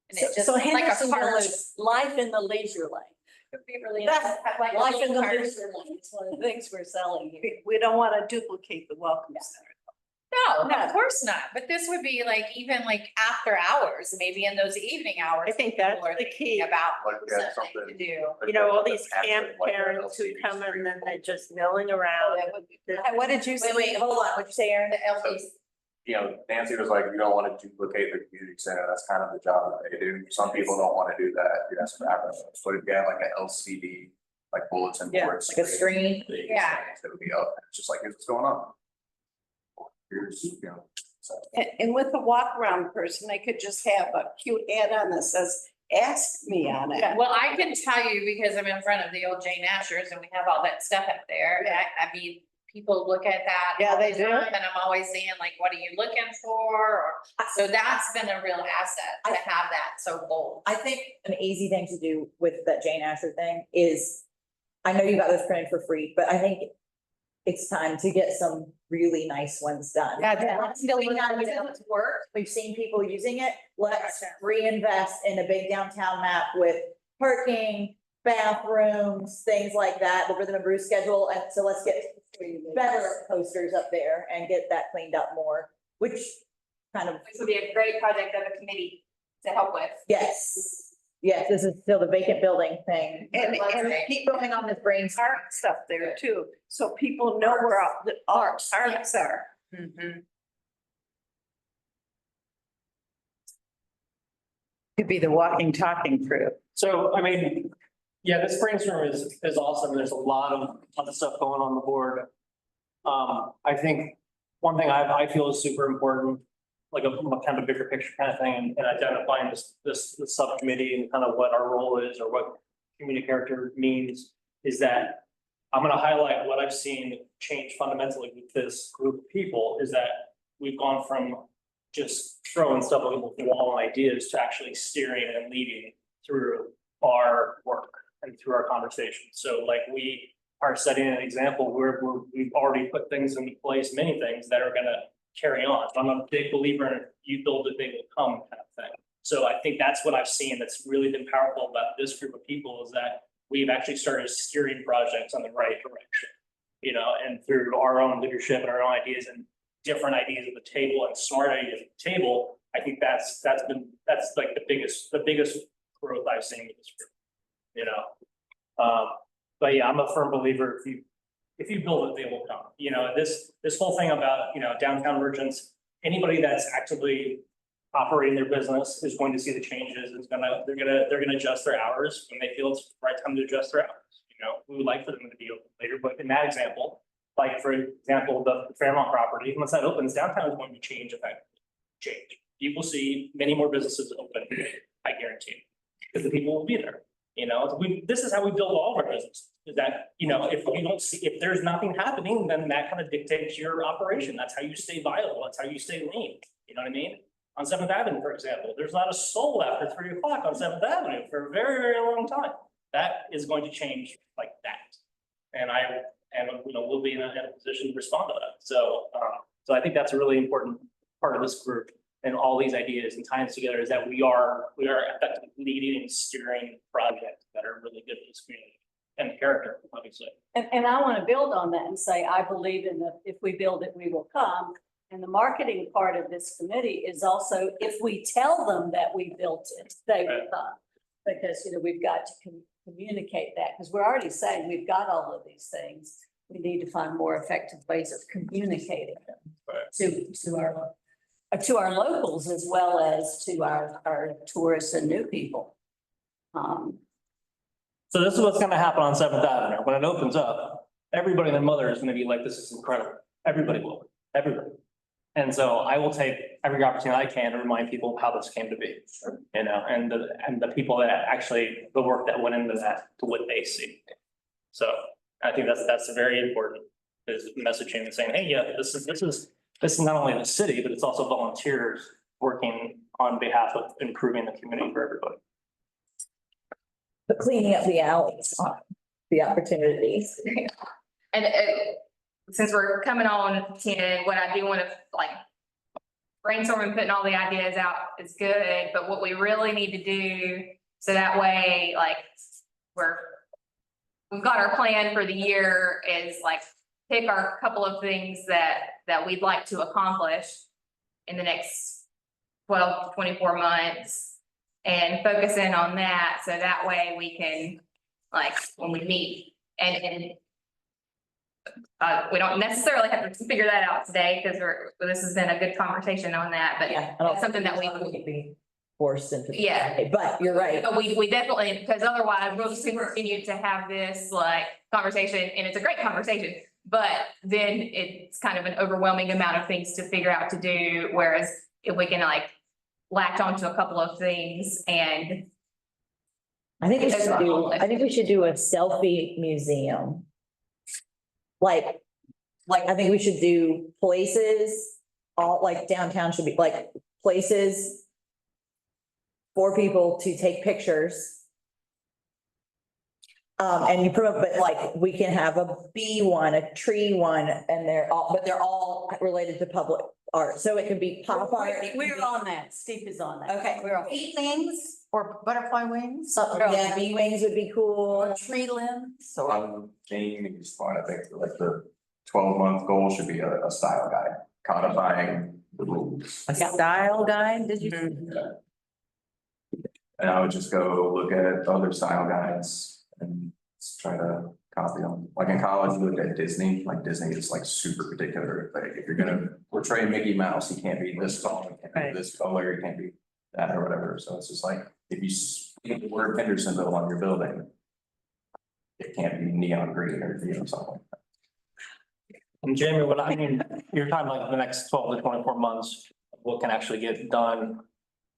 And it just So like a Hendersonville cart. is life in the leisure lane. Could be really That's nice to have like a Life in little the cart. leisure lane. It's one of the things we're selling here. We don't want to duplicate the welcome center. No, No. of course not, but this would be like even like after hours, maybe in those evening hours. I think that's people are the thinking key. About Like we had something to something- do. You know, all these Like camp like parents who LCD come in street. and they're just milling Oh, around. that would be- What did you say? Wait, hold on. What'd you say, Aaron? The LDs. You know, Nancy was like, you don't want to duplicate the community center, that's kind of the job that they do. Some people don't want to do that, you have some apparatus, but if you have like an LCD, like bulletin Yeah, board. like a screen. Yeah. That would be up, it's just like, here's what's going on. Here's, you know, so. And with the walk around person, they could just have a cute add-on that says, ask me on it. Well, I can tell you because I'm in front of the old Jane Ashers and we have all that stuff up there. I mean, people look at that. Yeah, all they the do. time, And I'm always saying like, what are you looking for? Or, so that's been a real asset to have that so bold. I think an easy thing to do with that Jane Asher thing is, I know you got this printed for free, but I think it's time to get some really nice ones done. Yeah, It's work. We've seen people using it. Let's reinvest in a big downtown map with parking, bathrooms, things like that, the rhythm and brew schedule. And so let's get better posters up there and get that cleaned up more, which kind of, This would be a great project of a committee to help with. yes. Yes, this is still the vacant building thing. And Keep going on this brainstorm. art stuff there too, so people know where all the arts are. Could be the walking, talking crew. So, I mean, yeah, this brainstorm is awesome. There's a lot of stuff going on the board. I think one thing I feel is super important, like a kind of bigger picture kind of thing, and identifying this subcommittee and kind of what our role is or what community character means, is that I'm gonna highlight what I've seen change fundamentally with this group of people, is that we've gone from just throwing stuff over the wall and ideas to actually steering and leading through our work and through our conversations. So like we are setting an example where we've already put things in place, many things that are gonna carry on. I'm a big believer in you build it, they will come kind of thing. So I think that's what I've seen that's really been powerful about this group of people is that we've actually started steering projects on the right direction. You know, and through our own leadership and our own ideas and different ideas at the table and smart ideas at the table, I think that's like the biggest growth I've seen with this group, you know? But yeah, I'm a firm believer, if you build it, they will come. You know, this whole thing about, you know, downtown merchants, anybody that's actively operating their business is going to see the changes, they're gonna adjust their hours when they feel it's the right time to adjust their hours. You know, we would like for them to be open later, but in that example, like for example, the Fairmont property, once that opens, downtown is going to change effectively. You will see many more businesses open, I guarantee, because the people will be there. You know, this is how we build all of our business, is that, you know, if you don't see, if there's nothing happening, then that kind of dictates your operation. That's how you stay viable. That's how you stay lean. You know what I mean? On 7th Avenue, for example, there's not a soul after 3 o'clock on 7th Avenue for a very, very long time. That is going to change like that. And you know, we'll be in a position to respond to that. So I think that's a really important part of this group and all these ideas and tying together is that we are effectively leading and steering projects that are really good for this community and the character, obviously. And I want to build on that and say, I believe in the, if we build it, we will come. And the marketing part of this committee is also, if we tell them that we built it, they will come. Because, you know, we've got to communicate that, because we're already saying we've got all of these things. We need to find more effective ways of communicating them to our locals as well as to our tourists and new people. So this is what's gonna happen on 7th Avenue. When it opens up, everybody and their mother is gonna be like, this is incredible. Everybody will, everybody. And so I will take every opportunity I can to remind people how this came to be, you know, and the people that actually, the work that went into that, to what they see. So I think that's very important, is messaging and saying, hey, yeah, this is not only the city, but it's also volunteers working on behalf of improving the community for everybody. But cleaning up the alleys, the opportunities. And since we're coming on 10, what I do want to like brainstorming, putting all the ideas out is good, but what we really need to do, so that way, like, we've got our plan for the year is like pick our couple of things that we'd like to accomplish in the next 12 to 24 months and focus in on that. So that way we can, like, when we meet and we don't necessarily have to figure that out today because this has been a good conversation on that, but it's something that we could be forced into. Yeah. But you're right. But we definitely, because otherwise we'll just continue to have this like conversation, and it's a great conversation, but then it's kind of an overwhelming amount of things to figure out to do. Whereas if we can like latch onto a couple of things and. I think we should do a selfie museum. Like I think we should do places, all like downtown should be like places for people to take pictures. And you promote, but like we can have a bee one, a tree one, and they're all related to public art. So it could be pop art. We're on that. Steve is on that. Okay. We're on. Bee wings or butterfly wings, Yeah, bee wings would be cool. or tree limbs, or One thing you just want, I think, like the 12-month goal should be a style guide, codifying the rules. A style guide, did you? And I would just go look at other style guides and try to copy them. Like in college, we looked at Disney, like Disney is like super particular. Like if you're gonna portray Mickey Mouse, he can't be this tall, he can't be this color, he can't be that or whatever. So it's just like, if you speak the word Hendersonville on your building, it can't be neon green or, you know, something like that. And Jamie, what I mean, you're talking like the next 12 to 24 months, what can actually get done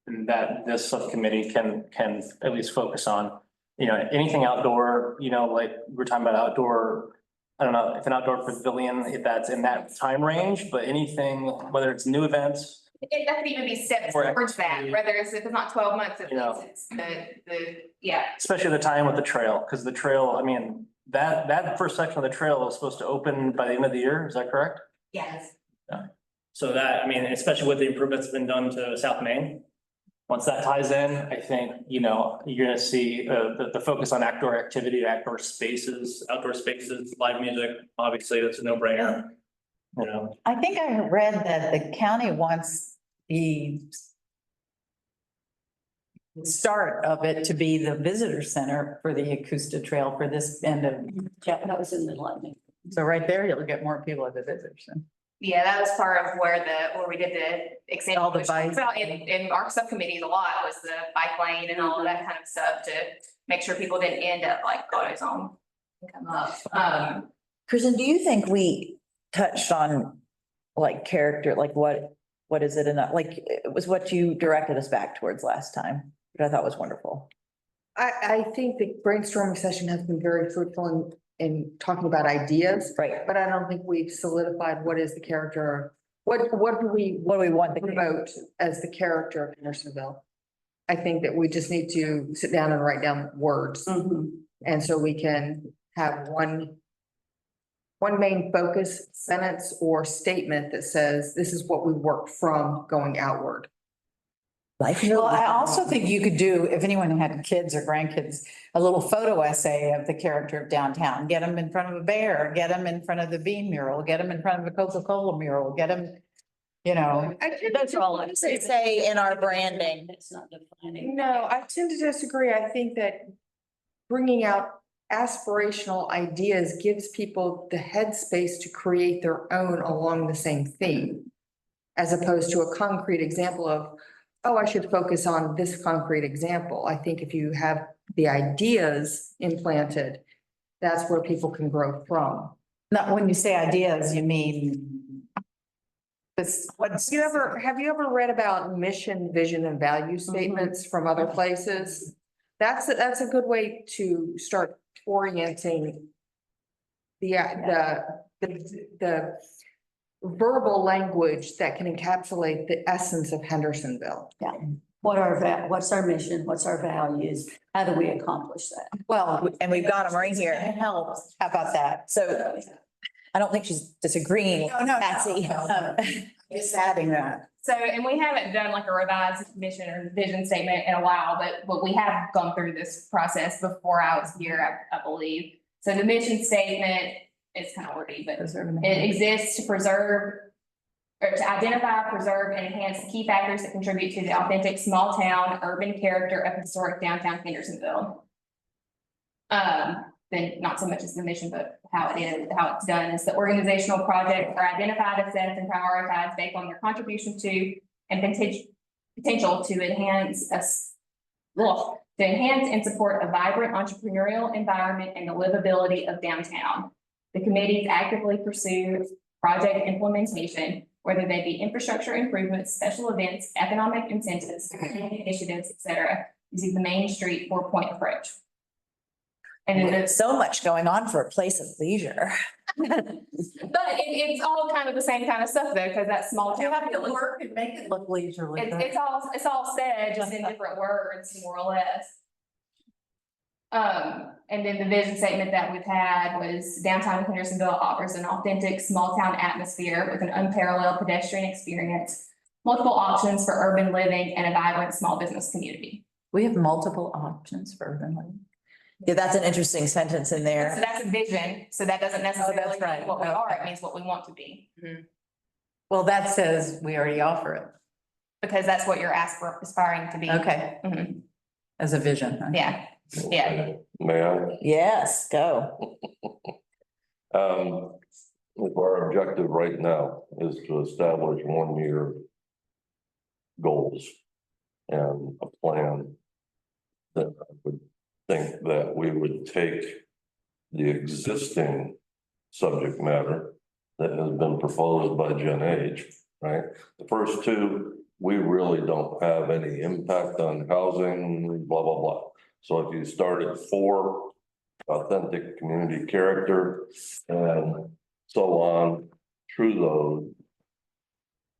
and that this subcommittee can at least focus on, you know, anything outdoor, you know, like we're talking about outdoor, I don't know if an outdoor pavilion, if that's in that time range, but anything, whether it's new events, That could even be steps Or towards that, activity. whether if it's not 12 months, at You know. least it's yeah. Especially the time with the trail, because the trail, I mean, that first section of the trail is supposed to open by the end of the year, is that correct? Yes. So that, I mean, especially with the improvements that have been done to South Main. Once that ties in, I think, you know, you're gonna see the focus on outdoor activity, outdoor spaces, live music, obviously, that's a no-brainer. You know, I think I read that the county wants the start of it to be the visitor center for the Akusta Trail for this end of, Yeah, that was in the lightning. so right there, you'll get more people at the visitor center. Yeah, that was part of where we did the example. All the which talks bikes. about in our subcommittees a lot was the bike lane and all of that kind of stuff to make sure people didn't end up like AutoZone and come up. Kristen, do you think we touched on like character, like what is it enough, like it was what you directed us back towards last time, which I thought was wonderful. I think the brainstorming session has been very fruitful in talking about ideas, Right. but I don't think we've solidified what is the character, what do we What do we want? promote as the character of Hendersonville? I think that we just need to sit down and write down words, Mhm. and so we can have one main focus sentence or statement that says, this is what we work from going outward. Life. Well, I also think you could do, if anyone had kids or grandkids, a little photo essay of the character of downtown. Get them in front of a bear, get them in front of the Bean mural, get them in front of a Coca-Cola mural, get them, you know. Those are all. Say in our branding. It's not defining. No, I tend to disagree. I think that bringing out aspirational ideas gives people the headspace to create their own along the same theme. As opposed to a concrete example of, oh, I should focus on this concrete example. I think if you have the ideas implanted, that's where people can grow from. Not when you say ideas, you mean. This, what's, Have you ever read about mission, vision, and value statements from other places? That's a good way to start orienting the verbal language that can encapsulate the essence of Hendersonville. What's our mission? What's our values? How do we accomplish that? well, And we've got them right it here. helps. How about that? So I don't think she's disagreeing, Patsy. Just adding that. So, and we haven't done like a revised mission or vision statement in a while, but we have gone through this process before I was here, I believe. So the mission statement is kind of wordy, but it exists to preserve or to identify, preserve, and enhance the key factors that contribute to the authentic small town urban character of historic downtown Hendersonville. Then not so much as the mission, but how it's done is the organizational projects are identified, assessed, and prioritized based on their contribution to and potential to enhance and support a vibrant entrepreneurial environment and the livability of downtown. The committees actively pursue project implementation, whether they be infrastructure improvements, special events, economic incentives, initiatives, et cetera, using the Main Street 4-point approach. And then There's so much going on for a place of leisure. but it's all kind of the same kind of stuff though, because that small town. Work and make it look leisurely. It's all said, just in different words, more or less. And then the vision statement that we've had was downtown Hendersonville offers an authentic small town atmosphere with an unparalleled pedestrian experience, multiple options for urban living, and a vibrant small business community. We have multiple options for urban living. Yeah, that's an interesting sentence in So there. that's a vision, so that doesn't necessarily right. mean what we are, it means what we want to be, Well, that says we already offer it. because that's what you're aspiring to be. Okay, Mhm. as a vision. huh? Yeah, yeah. May I? Yes, go. If our objective right now is to establish 1-year goals and a plan, then I would think that we would take the existing subject matter that has been proposed by Gen H, right? The first two, we really don't have any impact on housing, blah, blah, blah. So if you start at 4, authentic community character and so on through those,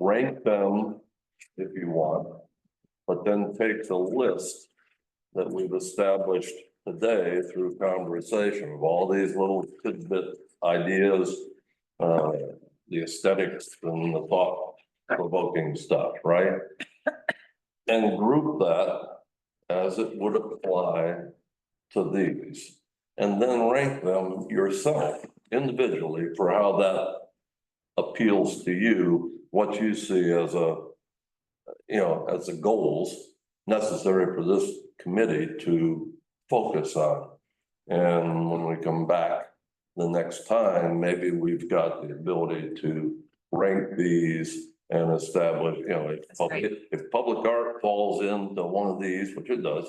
rank them if you want. But then take the list that we've established today through conversation of all these little tidbit ideas, the aesthetics and the thought provoking stuff, right? And group that as it would apply to these. And then rank them yourself individually for how that appeals to you, what you see as as the goals necessary for this committee to focus on. And when we come back the next time, maybe we've got the ability to rank these and establish, if public art falls into one of these, which it does,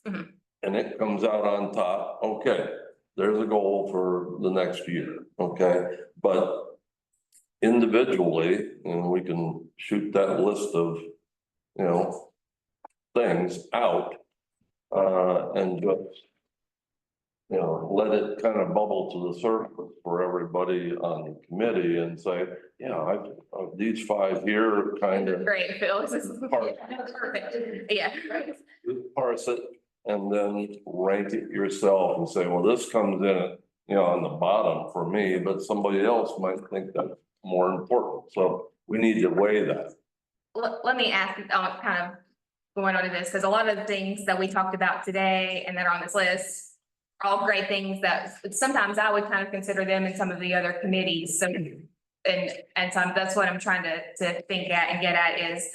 Mhm. and it comes out on top, okay, there's a goal for the next year, okay? But individually, and we can shoot that list of, things out, and just, let it kind of bubble to the surface for everybody on the committee and say, these 5 here kind of Great, Phil, this is perfect, yeah. parse it and then rank it yourself and say, well, this comes in at, on the bottom for me, but somebody else might think that's more important. So we need to weigh that. Let me ask, kind of going on to this, because a lot of the things that we talked about today and that are on this list are all great things that sometimes I would kind of consider them in some of the other committees. So, and so that's what I'm trying to think at and get at is,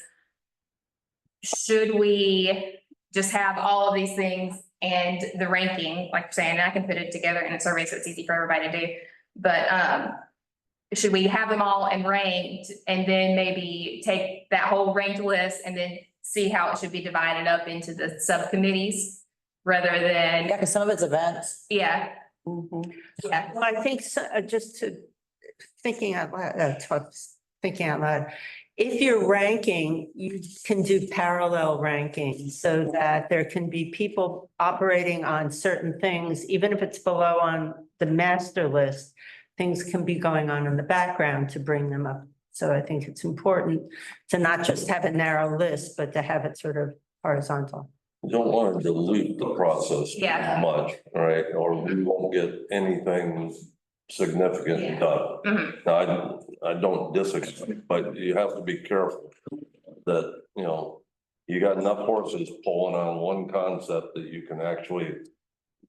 should we just have all of these things and the ranking, like you're saying, I can put it together in a survey so it's easy for everybody to do, but, should we have them all and ranked and then maybe take that whole ranked list and then see how it should be divided up into the subcommittees rather than, Yeah, because some of it's events. yeah, Mhm. yeah. Well, I think so, just to thinking out loud, if you're ranking, you can do parallel ranking so that there can be people operating on certain things, even if it's below on the master list, things can be going on in the background to bring them up. So I think it's important to not just have a narrow list, but to have it sort of horizontal. You don't want to dilute the process too Yeah. much, right? Or we won't get anything significant Yeah. done. Mhm. Now, I don't disagree, but you have to be careful that, you got enough horses pulling on one concept that you can actually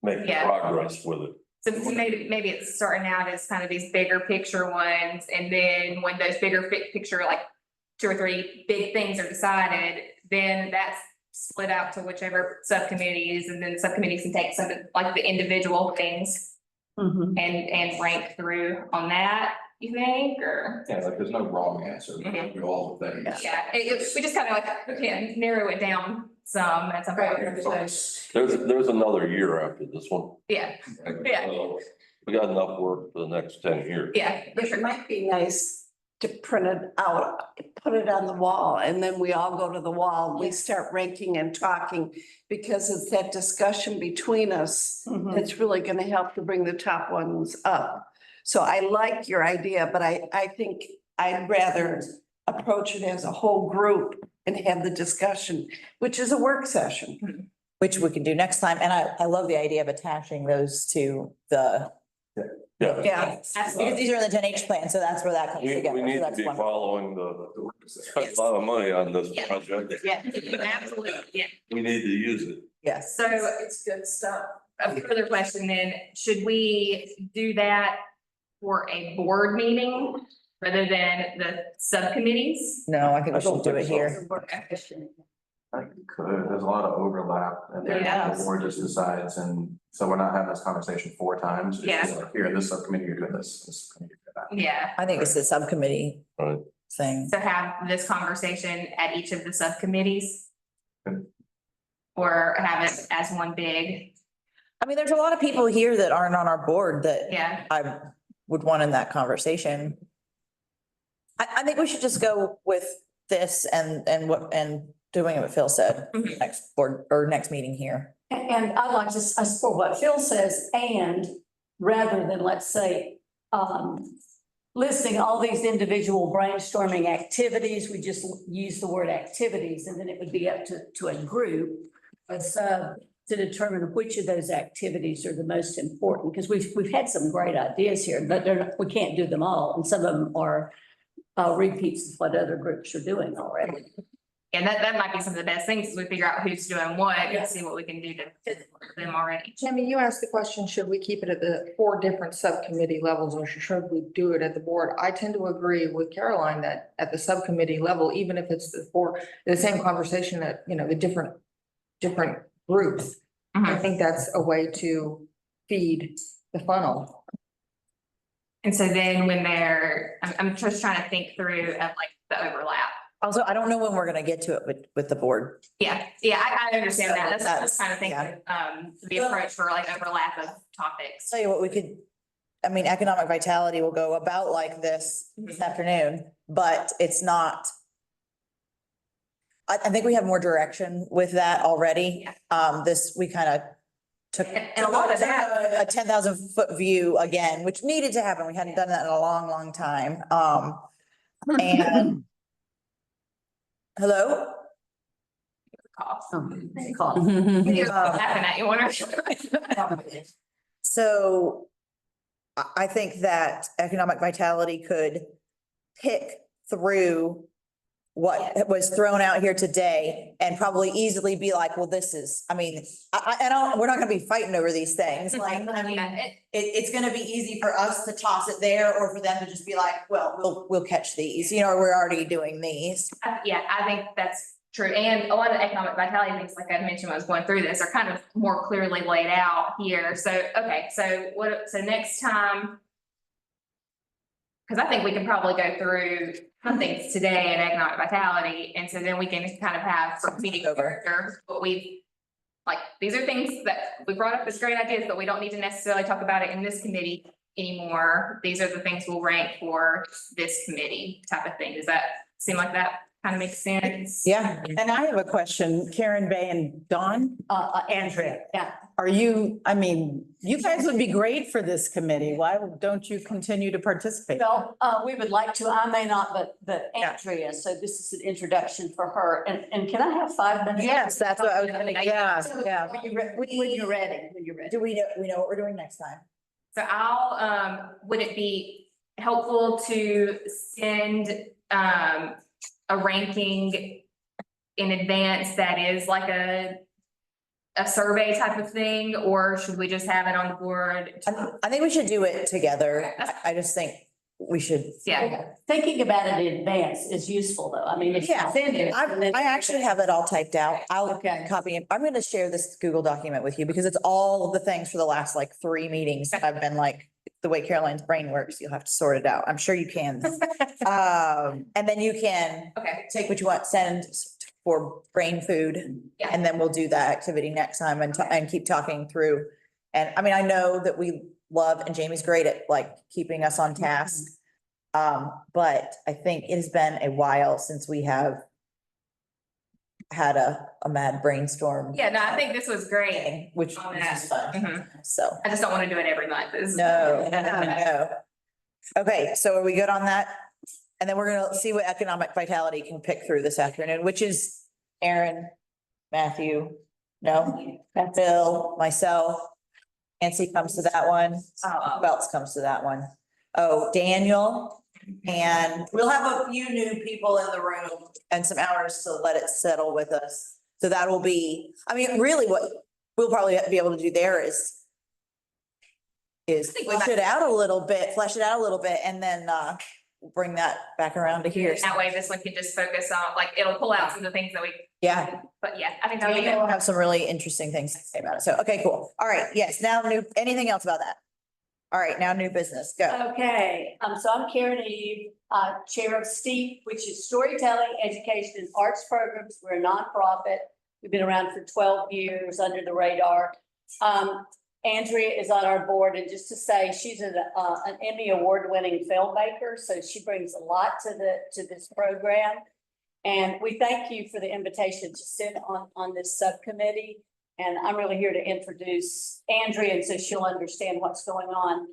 make Yeah. progress with it. So maybe it's starting out as kind of these bigger picture ones, and then when those bigger picture, like 2 or 3 big things are decided, then that's split out to whichever subcommittees, and then the subcommittees can take some of like the individual things and rank through on that, you think, or? Yeah, like there's no wrong answer, Mhm. we all the things. Yeah, we just kind of like, narrow it down some at some point. There's another year after this one. Yeah, yeah. So we got enough work for the next 10 years. yeah. It might be nice to print it out, put it on the wall, and then we all go to the wall, we start ranking and talking. Because it's that discussion between us that's really gonna help to bring the top ones up. So I like your idea, but I think I'd rather approach it as a whole group and have the discussion, which is a work session. Which we can do next time. And I love the idea of attaching those to the. Yeah. Yeah. Because these are in the 10H plan, so that's where that comes We together. need So to that's be one. following spend a lot of money on this Yeah. project. Yeah, absolutely, yeah. We need to use it. Yes. So It's good stuff. a further question then, should we do that for a board meeting rather than the subcommittees? No, I think we I don't should do think it so. here. I think you could, there's a lot of overlap, and then Yeah. the board just decides, and so we're not having this conversation 4 times. It's just like, here, this subcommittee, you're doing this committee, you're doing that. Yeah, I think it's the subcommittee Right. thing. so have this conversation at each of the subcommittees? Good. Or have it as one big, I mean, there's a lot of people here that aren't on our board that yeah, I would want in that conversation. I think we should just go with this and doing what Phil said, Mhm. next board or next meeting here. And I'd like to support what Phil says, and rather than, let's say, listing all these individual brainstorming activities. We just use the word activities, and then it would be up to a group, a sub, to determine which of those activities are the most important, because we've had some great ideas here, but we can't do them all, and some of them are repeats of what other groups are doing already. And that might be some of the best things, is we figure out who's doing what and see what we can do to fit them already. Jamie, you asked the question, should we keep it at the 4 different subcommittee levels or should we do it at the board? I tend to agree with Caroline that at the subcommittee level, even if it's the same conversation that, you know, the different groups. I think that's a way to feed the funnel. And so then when I'm just trying to think through of like the overlap. Also, I don't know when we're gonna get to it with the board. Yeah, I understand that. That's what I was trying to think Yeah. of, the approach for like overlap of topics. Tell you what, we could, I mean, economic vitality will go about like this afternoon, but it's not. I think we have more direction with that already. We kind of took. And a lot of that- A 10,000-foot view again, which needed to happen. We hadn't done that in a long, long time. And. Hello? Cough. Laughing at you, wonder. So I think that economic vitality could pick through what was thrown out here today and probably easily be like, well, this is, I mean, we're not gonna be fighting over these things. Like, I mean, it's gonna be easy for us to toss it there or for them to just be like, well, we'll catch these, you know, or we're already doing these. Yeah, I think that's true. And a lot of the economic vitality things, like I mentioned when I was going through this, are kind of more clearly laid out here. So, okay, so next time, because I think we can probably go through some things today in economic vitality, and so then we can kind of have some meeting over what we've, like, these are things that we brought up as great ideas, but we don't need to necessarily talk about it in this committee anymore. These are the things we'll rank for this committee type of thing. Does that seem like that kind of makes sense? Yeah, and I have a question, Karen Bay and Dawn, Andrea, yeah. are you, I mean, you guys would be great for this committee. Why don't you continue to participate? Well, we would like to, I may not, but Andrea, so this is an introduction for her. And can I have 5 minutes? Yes, that's what I was gonna, yeah. When you're ready. Do we know what we're doing next time? So would it be helpful to send, a ranking in advance that is like a survey type of thing, or should we just have it on the board? I think we should do it together. I just think we should. Yeah, Thinking about it in advance is useful, though. I mean, if you Yeah, send it. I actually have it all typed out. I'll Okay. copy it. I'm gonna share this Google document with you because it's all of the things for the last like 3 meetings. I've been like, the way Caroline's brain works, you'll have to sort it out. I'm sure you can. And then you can okay, take what you want, send for brain food. Yeah. And then we'll do that activity next time and keep talking through. And I mean, I know that we love, and Jamie's great at like keeping us on task. But I think it has been a while since we have had a mad brainstorm. yeah, no, I think this was great. Thing, which On is that. fun. Mhm. So, I just don't want to do it every month. This is- no. Okay, so are we good on that? And then we're gonna see what economic vitality can pick through this afternoon, which is Aaron, Matthew, no, Bill, myself. Nancy comes to that one. Who else comes to that one? Oh, Daniel. And we'll have a few new people in the room and some hours to let it settle with us. So that will be, I mean, really what we'll probably be able to do there is flesh it out a little bit, and then bring that back around to here. That way, this one can just focus on, like, it'll pull out some of the things that we. Yeah. But yeah, I think that'll be We'll good. have some really interesting things to say about it. So, okay, cool. All right, yes, now anything else about that? All right, now new business, go. Okay, so I'm Karen Eve, Chair of STEEP, which is Storytelling, Education, and Arts Programs. We're a nonprofit. We've been around for 12 years under the radar. Andrea is on our board, and just to say, she's an Emmy award-winning filmmaker, so she brings a lot to this program. And we thank you for the invitation to sit on this subcommittee. And I'm really here to introduce Andrea, and so she'll understand what's going on.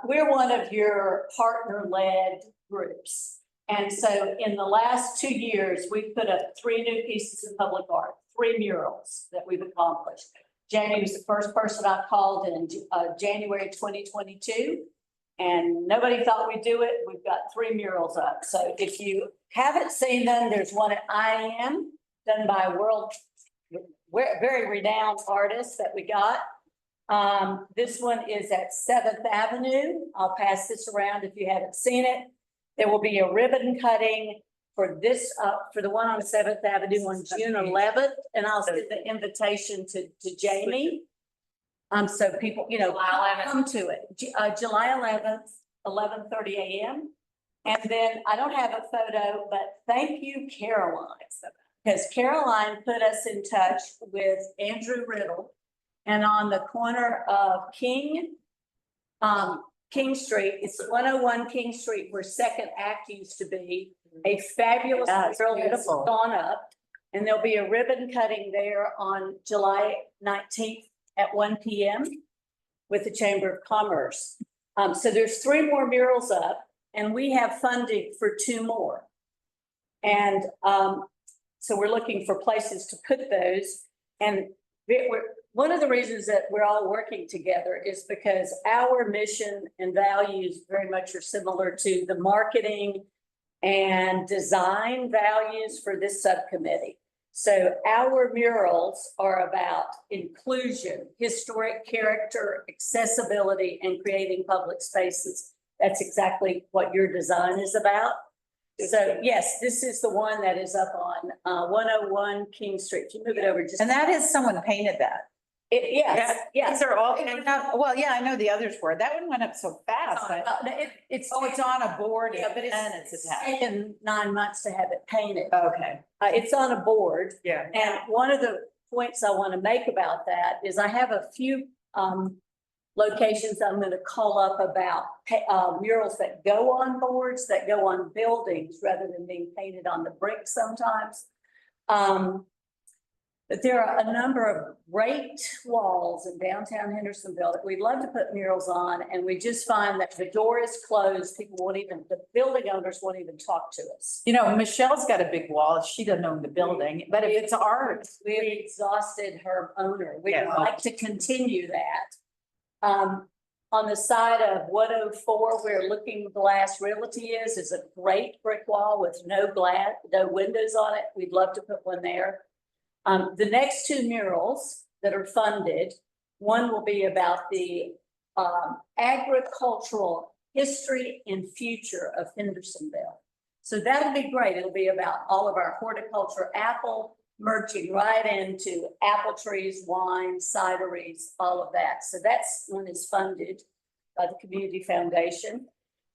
We're one of your partner-led groups. And so in the last 2 years, we've put up 3 new pieces of public art, 3 murals that we've accomplished. Jamie was the first person I called in January 2022. And nobody thought we'd do it. We've got 3 murals up. So if you haven't seen them, there's one at I Am done by a very renowned artist that we got. This one is at 7th Avenue. I'll pass this around if you haven't seen it. There will be a ribbon cutting for this, for the one on 7th Avenue on June 11th. And I'll send the invitation to Jamie. So people, you know, come to it. July 11th, 11:30 a.m. And then I don't have a photo, but thank you, Caroline. Because Caroline put us in touch with Andrew Riddle. And on the corner of King Street, it's 101 King Street where Second Act used to be. A fabulous mural has gone up. And there'll be a ribbon cutting there on July 19th at 1 p.m. with the Chamber of Commerce. So there's 3 more murals up and we have funding for 2 more. And so we're looking for places to put those. And one of the reasons that we're all working together is because our mission and values very much are similar to the marketing and design values for this subcommittee. So our murals are about inclusion, historic character, accessibility, and creating public spaces. That's exactly what your design is about. So yes, this is the one that is up on 101 King Street. If you move it over just. And that is, someone painted that. Yes, yes. These are all, well, yeah, I know the others were. That one went up so fast. It's on a board. Yeah, but and it's attached. taken 9 months to have it painted. Okay. It's on a board. Yeah. And one of the points I want to make about that is I have a few locations I'm going to call up about murals that go on boards, that go on buildings rather than being painted on the brick sometimes. But there are a number of great walls in downtown Hendersonville that we'd love to put murals on. And we just find that the door is closed. People won't even, the building owners won't even talk to us. You know, Michelle's got a big wall. She doesn't own the building, but if it's art. We exhausted her owner. We'd Yeah. like to continue that. On the side of 104, where Looking Glass Realty is a great brick wall with no windows on it. We'd love to put one there. The next 2 murals that are funded, one will be about the agricultural history and future of Hendersonville. So that'll be great. It'll be about all of our horticulture, apple, merging right into apple trees, wine, cideries, all of that. So that's one is funded by the Community Foundation.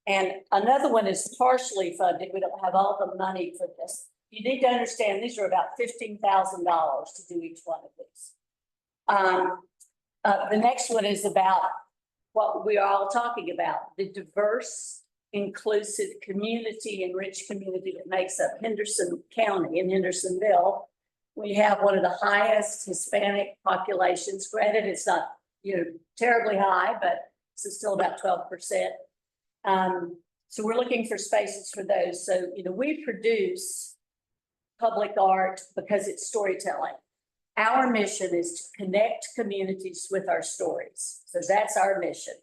And another one is partially funded. We don't have all the money for this. You need to understand, these are about $15,000 to do each one of these. The next one is about what we are all talking about, the diverse, inclusive community and rich community that makes up Henderson County and Hendersonville. We have one of the highest Hispanic populations. Granted, it's not, terribly high, but it's still about 12%. So we're looking for spaces for those. So, we produce public art because it's storytelling. Our mission is to connect communities with our stories. So that's our mission.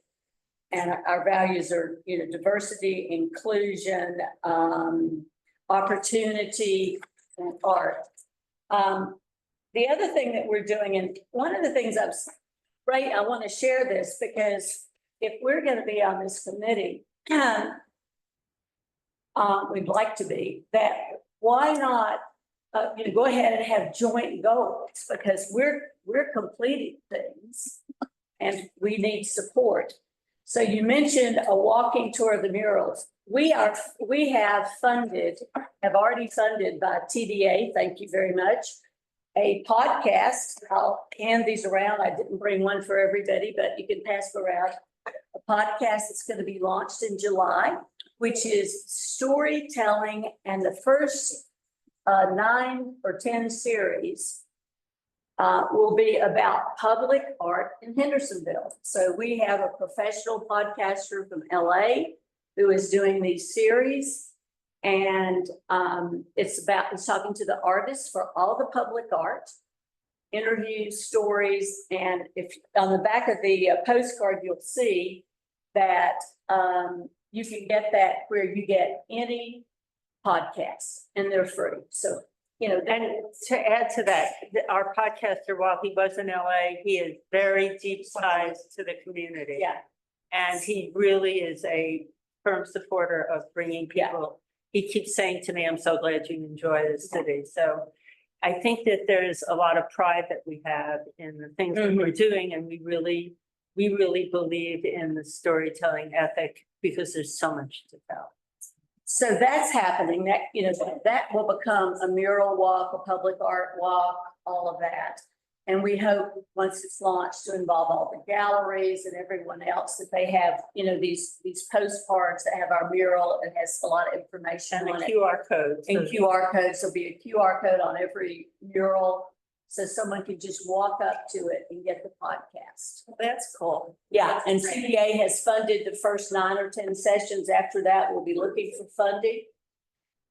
And our values are, diversity, inclusion, opportunity, and art. The other thing that we're doing, and one of the things I want to share this because if we're going to be on this committee, we'd like to be, that why not, go ahead and have joint goals because we're completing things and we need support. So you mentioned a walking tour of the murals. We have already funded by TDA, thank you very much, a podcast. I'll hand these around. I didn't bring one for everybody, but you can pass them around. A podcast that's going to be launched in July, which is storytelling, and the first 9 or 10 series will be about public art in Hendersonville. So we have a professional podcaster from LA who is doing these series. And it's talking to the artists for all the public art, interviews, stories, and if on the back of the postcard, you'll see that you can get that where you get any podcasts and they're free. So, you know, And to add to that, our podcaster, while he was in LA, he is very deep ties to the community. yeah, And he really is a firm supporter of bringing people. He keeps saying to me, I'm so glad you enjoy this city. So I think that there's a lot of pride that we have in the things that we're doing. And we really believe in the storytelling ethic because there's so much to tell. so that's happening. That, you know, that will become a mural walk, a public art walk, all of that. And we hope, once it's launched, to involve all the galleries and everyone else, that they have, you know, these postcards that have our mural and has a lot of information And on the it. QR codes. And QR codes, there'll be a QR code on every mural, so someone can just walk up to it and get the podcast. That's cool. Yeah, and CDA has funded the first 9 or 10 sessions. After that, we'll be looking for funding.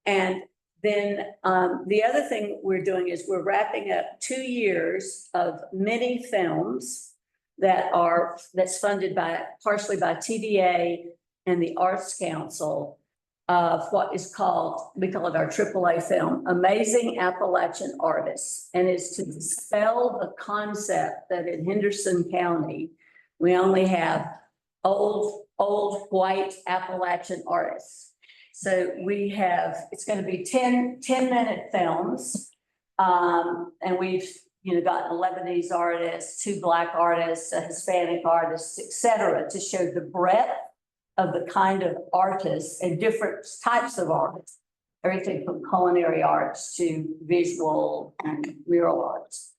And then the other thing we're doing is we're wrapping up 2 years of mini films that's funded partially by TDA and the Arts Council of what is called, we call it our AAA film, Amazing Appalachian Artists. And it's to dispel the concept that in Henderson County, we only have old white Appalachian artists. So we have, it's going to be 10-minute films. And we've, you know, got a Lebanese artist, 2 Black artists, a Hispanic artist, et cetera, to show the breadth of the kind of artists and different types of artists, everything from culinary arts to visual and mural arts.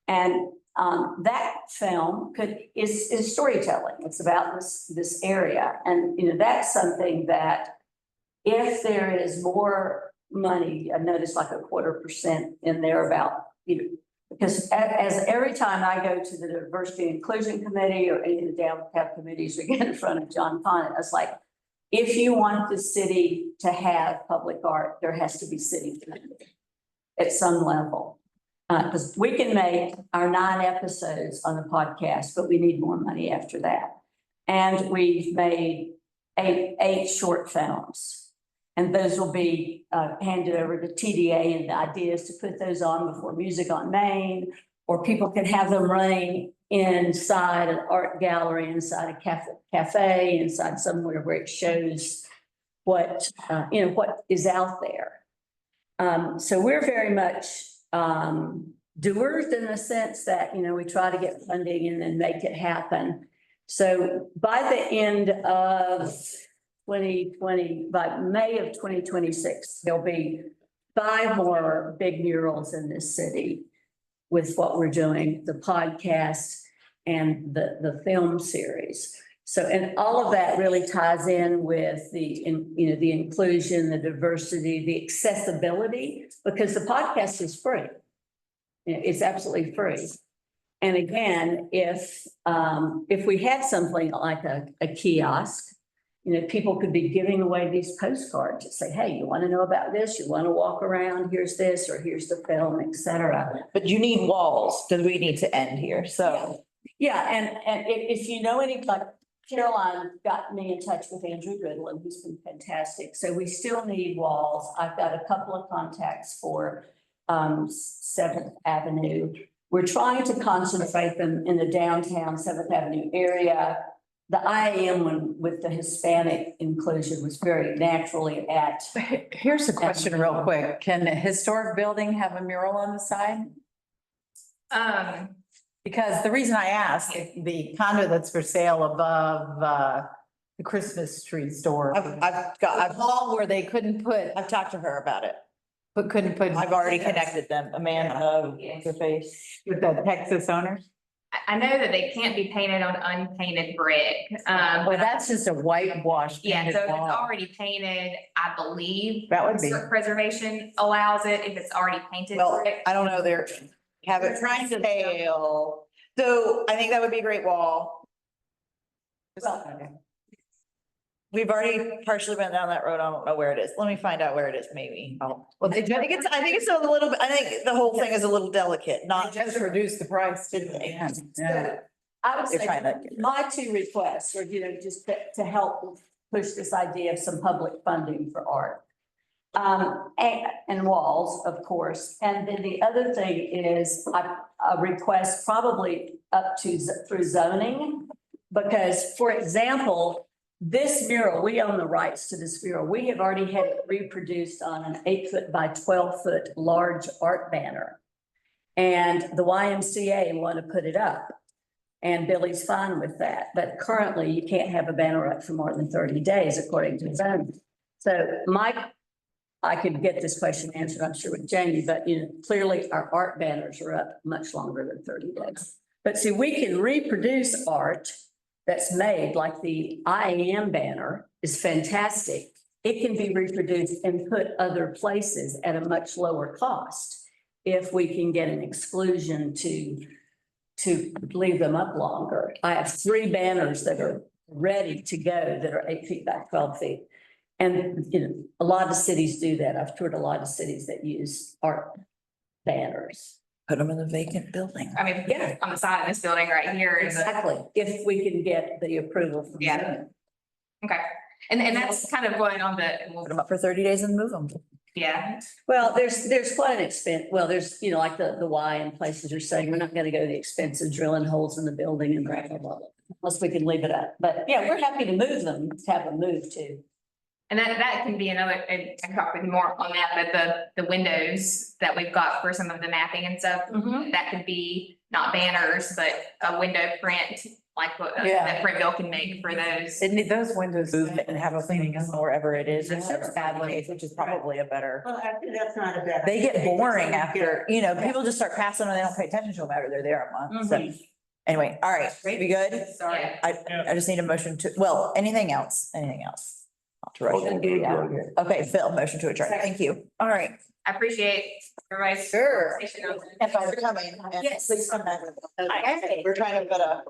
And that film is storytelling. It's about this area. And, you know, that's something that if there is more money, I noticed like a 0.25% in there about, you know, because as every time I go to the Diversity and Inclusion Committee or any of the downtown committees, we get in front of John Conant, it's like, if you want the city to have public art, there has to be city funding at some level. Because we can make our 9 episodes on the podcast, but we need more money after that. And we've made 8 short films. And those will be handed over to TDA, and the idea is to put those on before Music on Main, or people can have them running inside an art gallery, inside a cafe, inside somewhere where it shows what, you know, what is out there. So we're very much doers in the sense that, you know, we try to get funding and then make it happen. So by the end of 2020, by May of 2026, there'll be 5 more big murals in this city with what we're doing, the podcast and the film series. So, and all of that really ties in with the inclusion, the diversity, the accessibility, because the podcast is free. It's absolutely free. And again, if we had something like a kiosk, you know, people could be giving away these postcards to say, hey, you want to know about this? You want to walk around? Here's this, or here's the film, et cetera. But you need walls because we need to end here. So Yeah, and if you know any, like Caroline got me in touch with Andrew Goodland, who's been fantastic. So we still need walls. I've got a couple of contacts for 7th Avenue. We're trying to concentrate them in the downtown 7th Avenue area. The IAM one with the Hispanic inclusion was very naturally at. Here's a question real quick. Can a historic building have a mural on the side? Because the reason I ask, the condo that's for sale above the Christmas tree store. I've Hall where they couldn't put, talked to her about it. but couldn't put. I've already connected them. Amanda, your face. With the Texas owners? I know that they can't be painted on unpainted brick. Well, But that's just a whitewash. yeah, painted so if it's wall. already painted, I believe That would be. historic preservation allows it if it's already painted Well, brick. I don't know, have it Trying to- scale. So I think that would be a great wall. We've already partially been down that road. I don't know where it is. Let me find out where it is, maybe. Well, I think it's a little bit, I think the whole thing is a little delicate, not Just reduce the price. Yeah. I would They're say trying to get rid of my two requests are, just to help push this idea of some public funding for art. And walls, of course. And then the other thing is a request probably up to through zoning. Because, for example, this mural, we own the rights to this mural. We have already had it reproduced on an 8 foot by 12 foot large art banner. And the YMCA want to put it up. And Billy's fine with that. But currently you can't have a banner up for more than 30 days according to zoning. So I could get this question answered, I'm sure, with Jamie, but clearly our art banners are up much longer than 30 days. But see, we can reproduce art that's made, like the IAM banner is fantastic. It can be reproduced and put other places at a much lower cost if we can get an exclusion to leave them up longer. I have 3 banners that are ready to go that are 8 feet by 12 feet. And, a lot of cities do that. I've toured a lot of cities that use art banners. Put them in the vacant building. I mean, yeah, on the side of this building right here is, Exactly, if we can get the approval from. Yeah. zoning. okay. And that's kind of going on Put them up for 30 days and move them. yeah, Well, there's quite an expense. Well, there's, like the Y and places are saying, we're not gonna go to the expense of drilling holes in the building and blah, blah, blah. Unless we can leave it up. But yeah, we're happy to move them, to have them moved too. and that can be another, I can talk with more on that, but the windows that we've got for some of the mapping and stuff, that could be not banners, but a window print, like what Yeah. that Printville can make for those. Those windows Move it and have a cleaning wherever it is, Sure. badly, which is probably a better. Well, I think that's not a bad. They get idea. boring after, people just start passing and they don't pay attention to them after they're there a month. So anyway, all right, we good? Sorry. I just need a motion to, well, anything else? Not to rush Motion it. to adjourn. Okay, Phil, motion to adjourn. Thank you. All right. I appreciate everybody's. Sure. conversation on this. And thanks for coming. And Yes. Please come back. Okay. We're trying to put a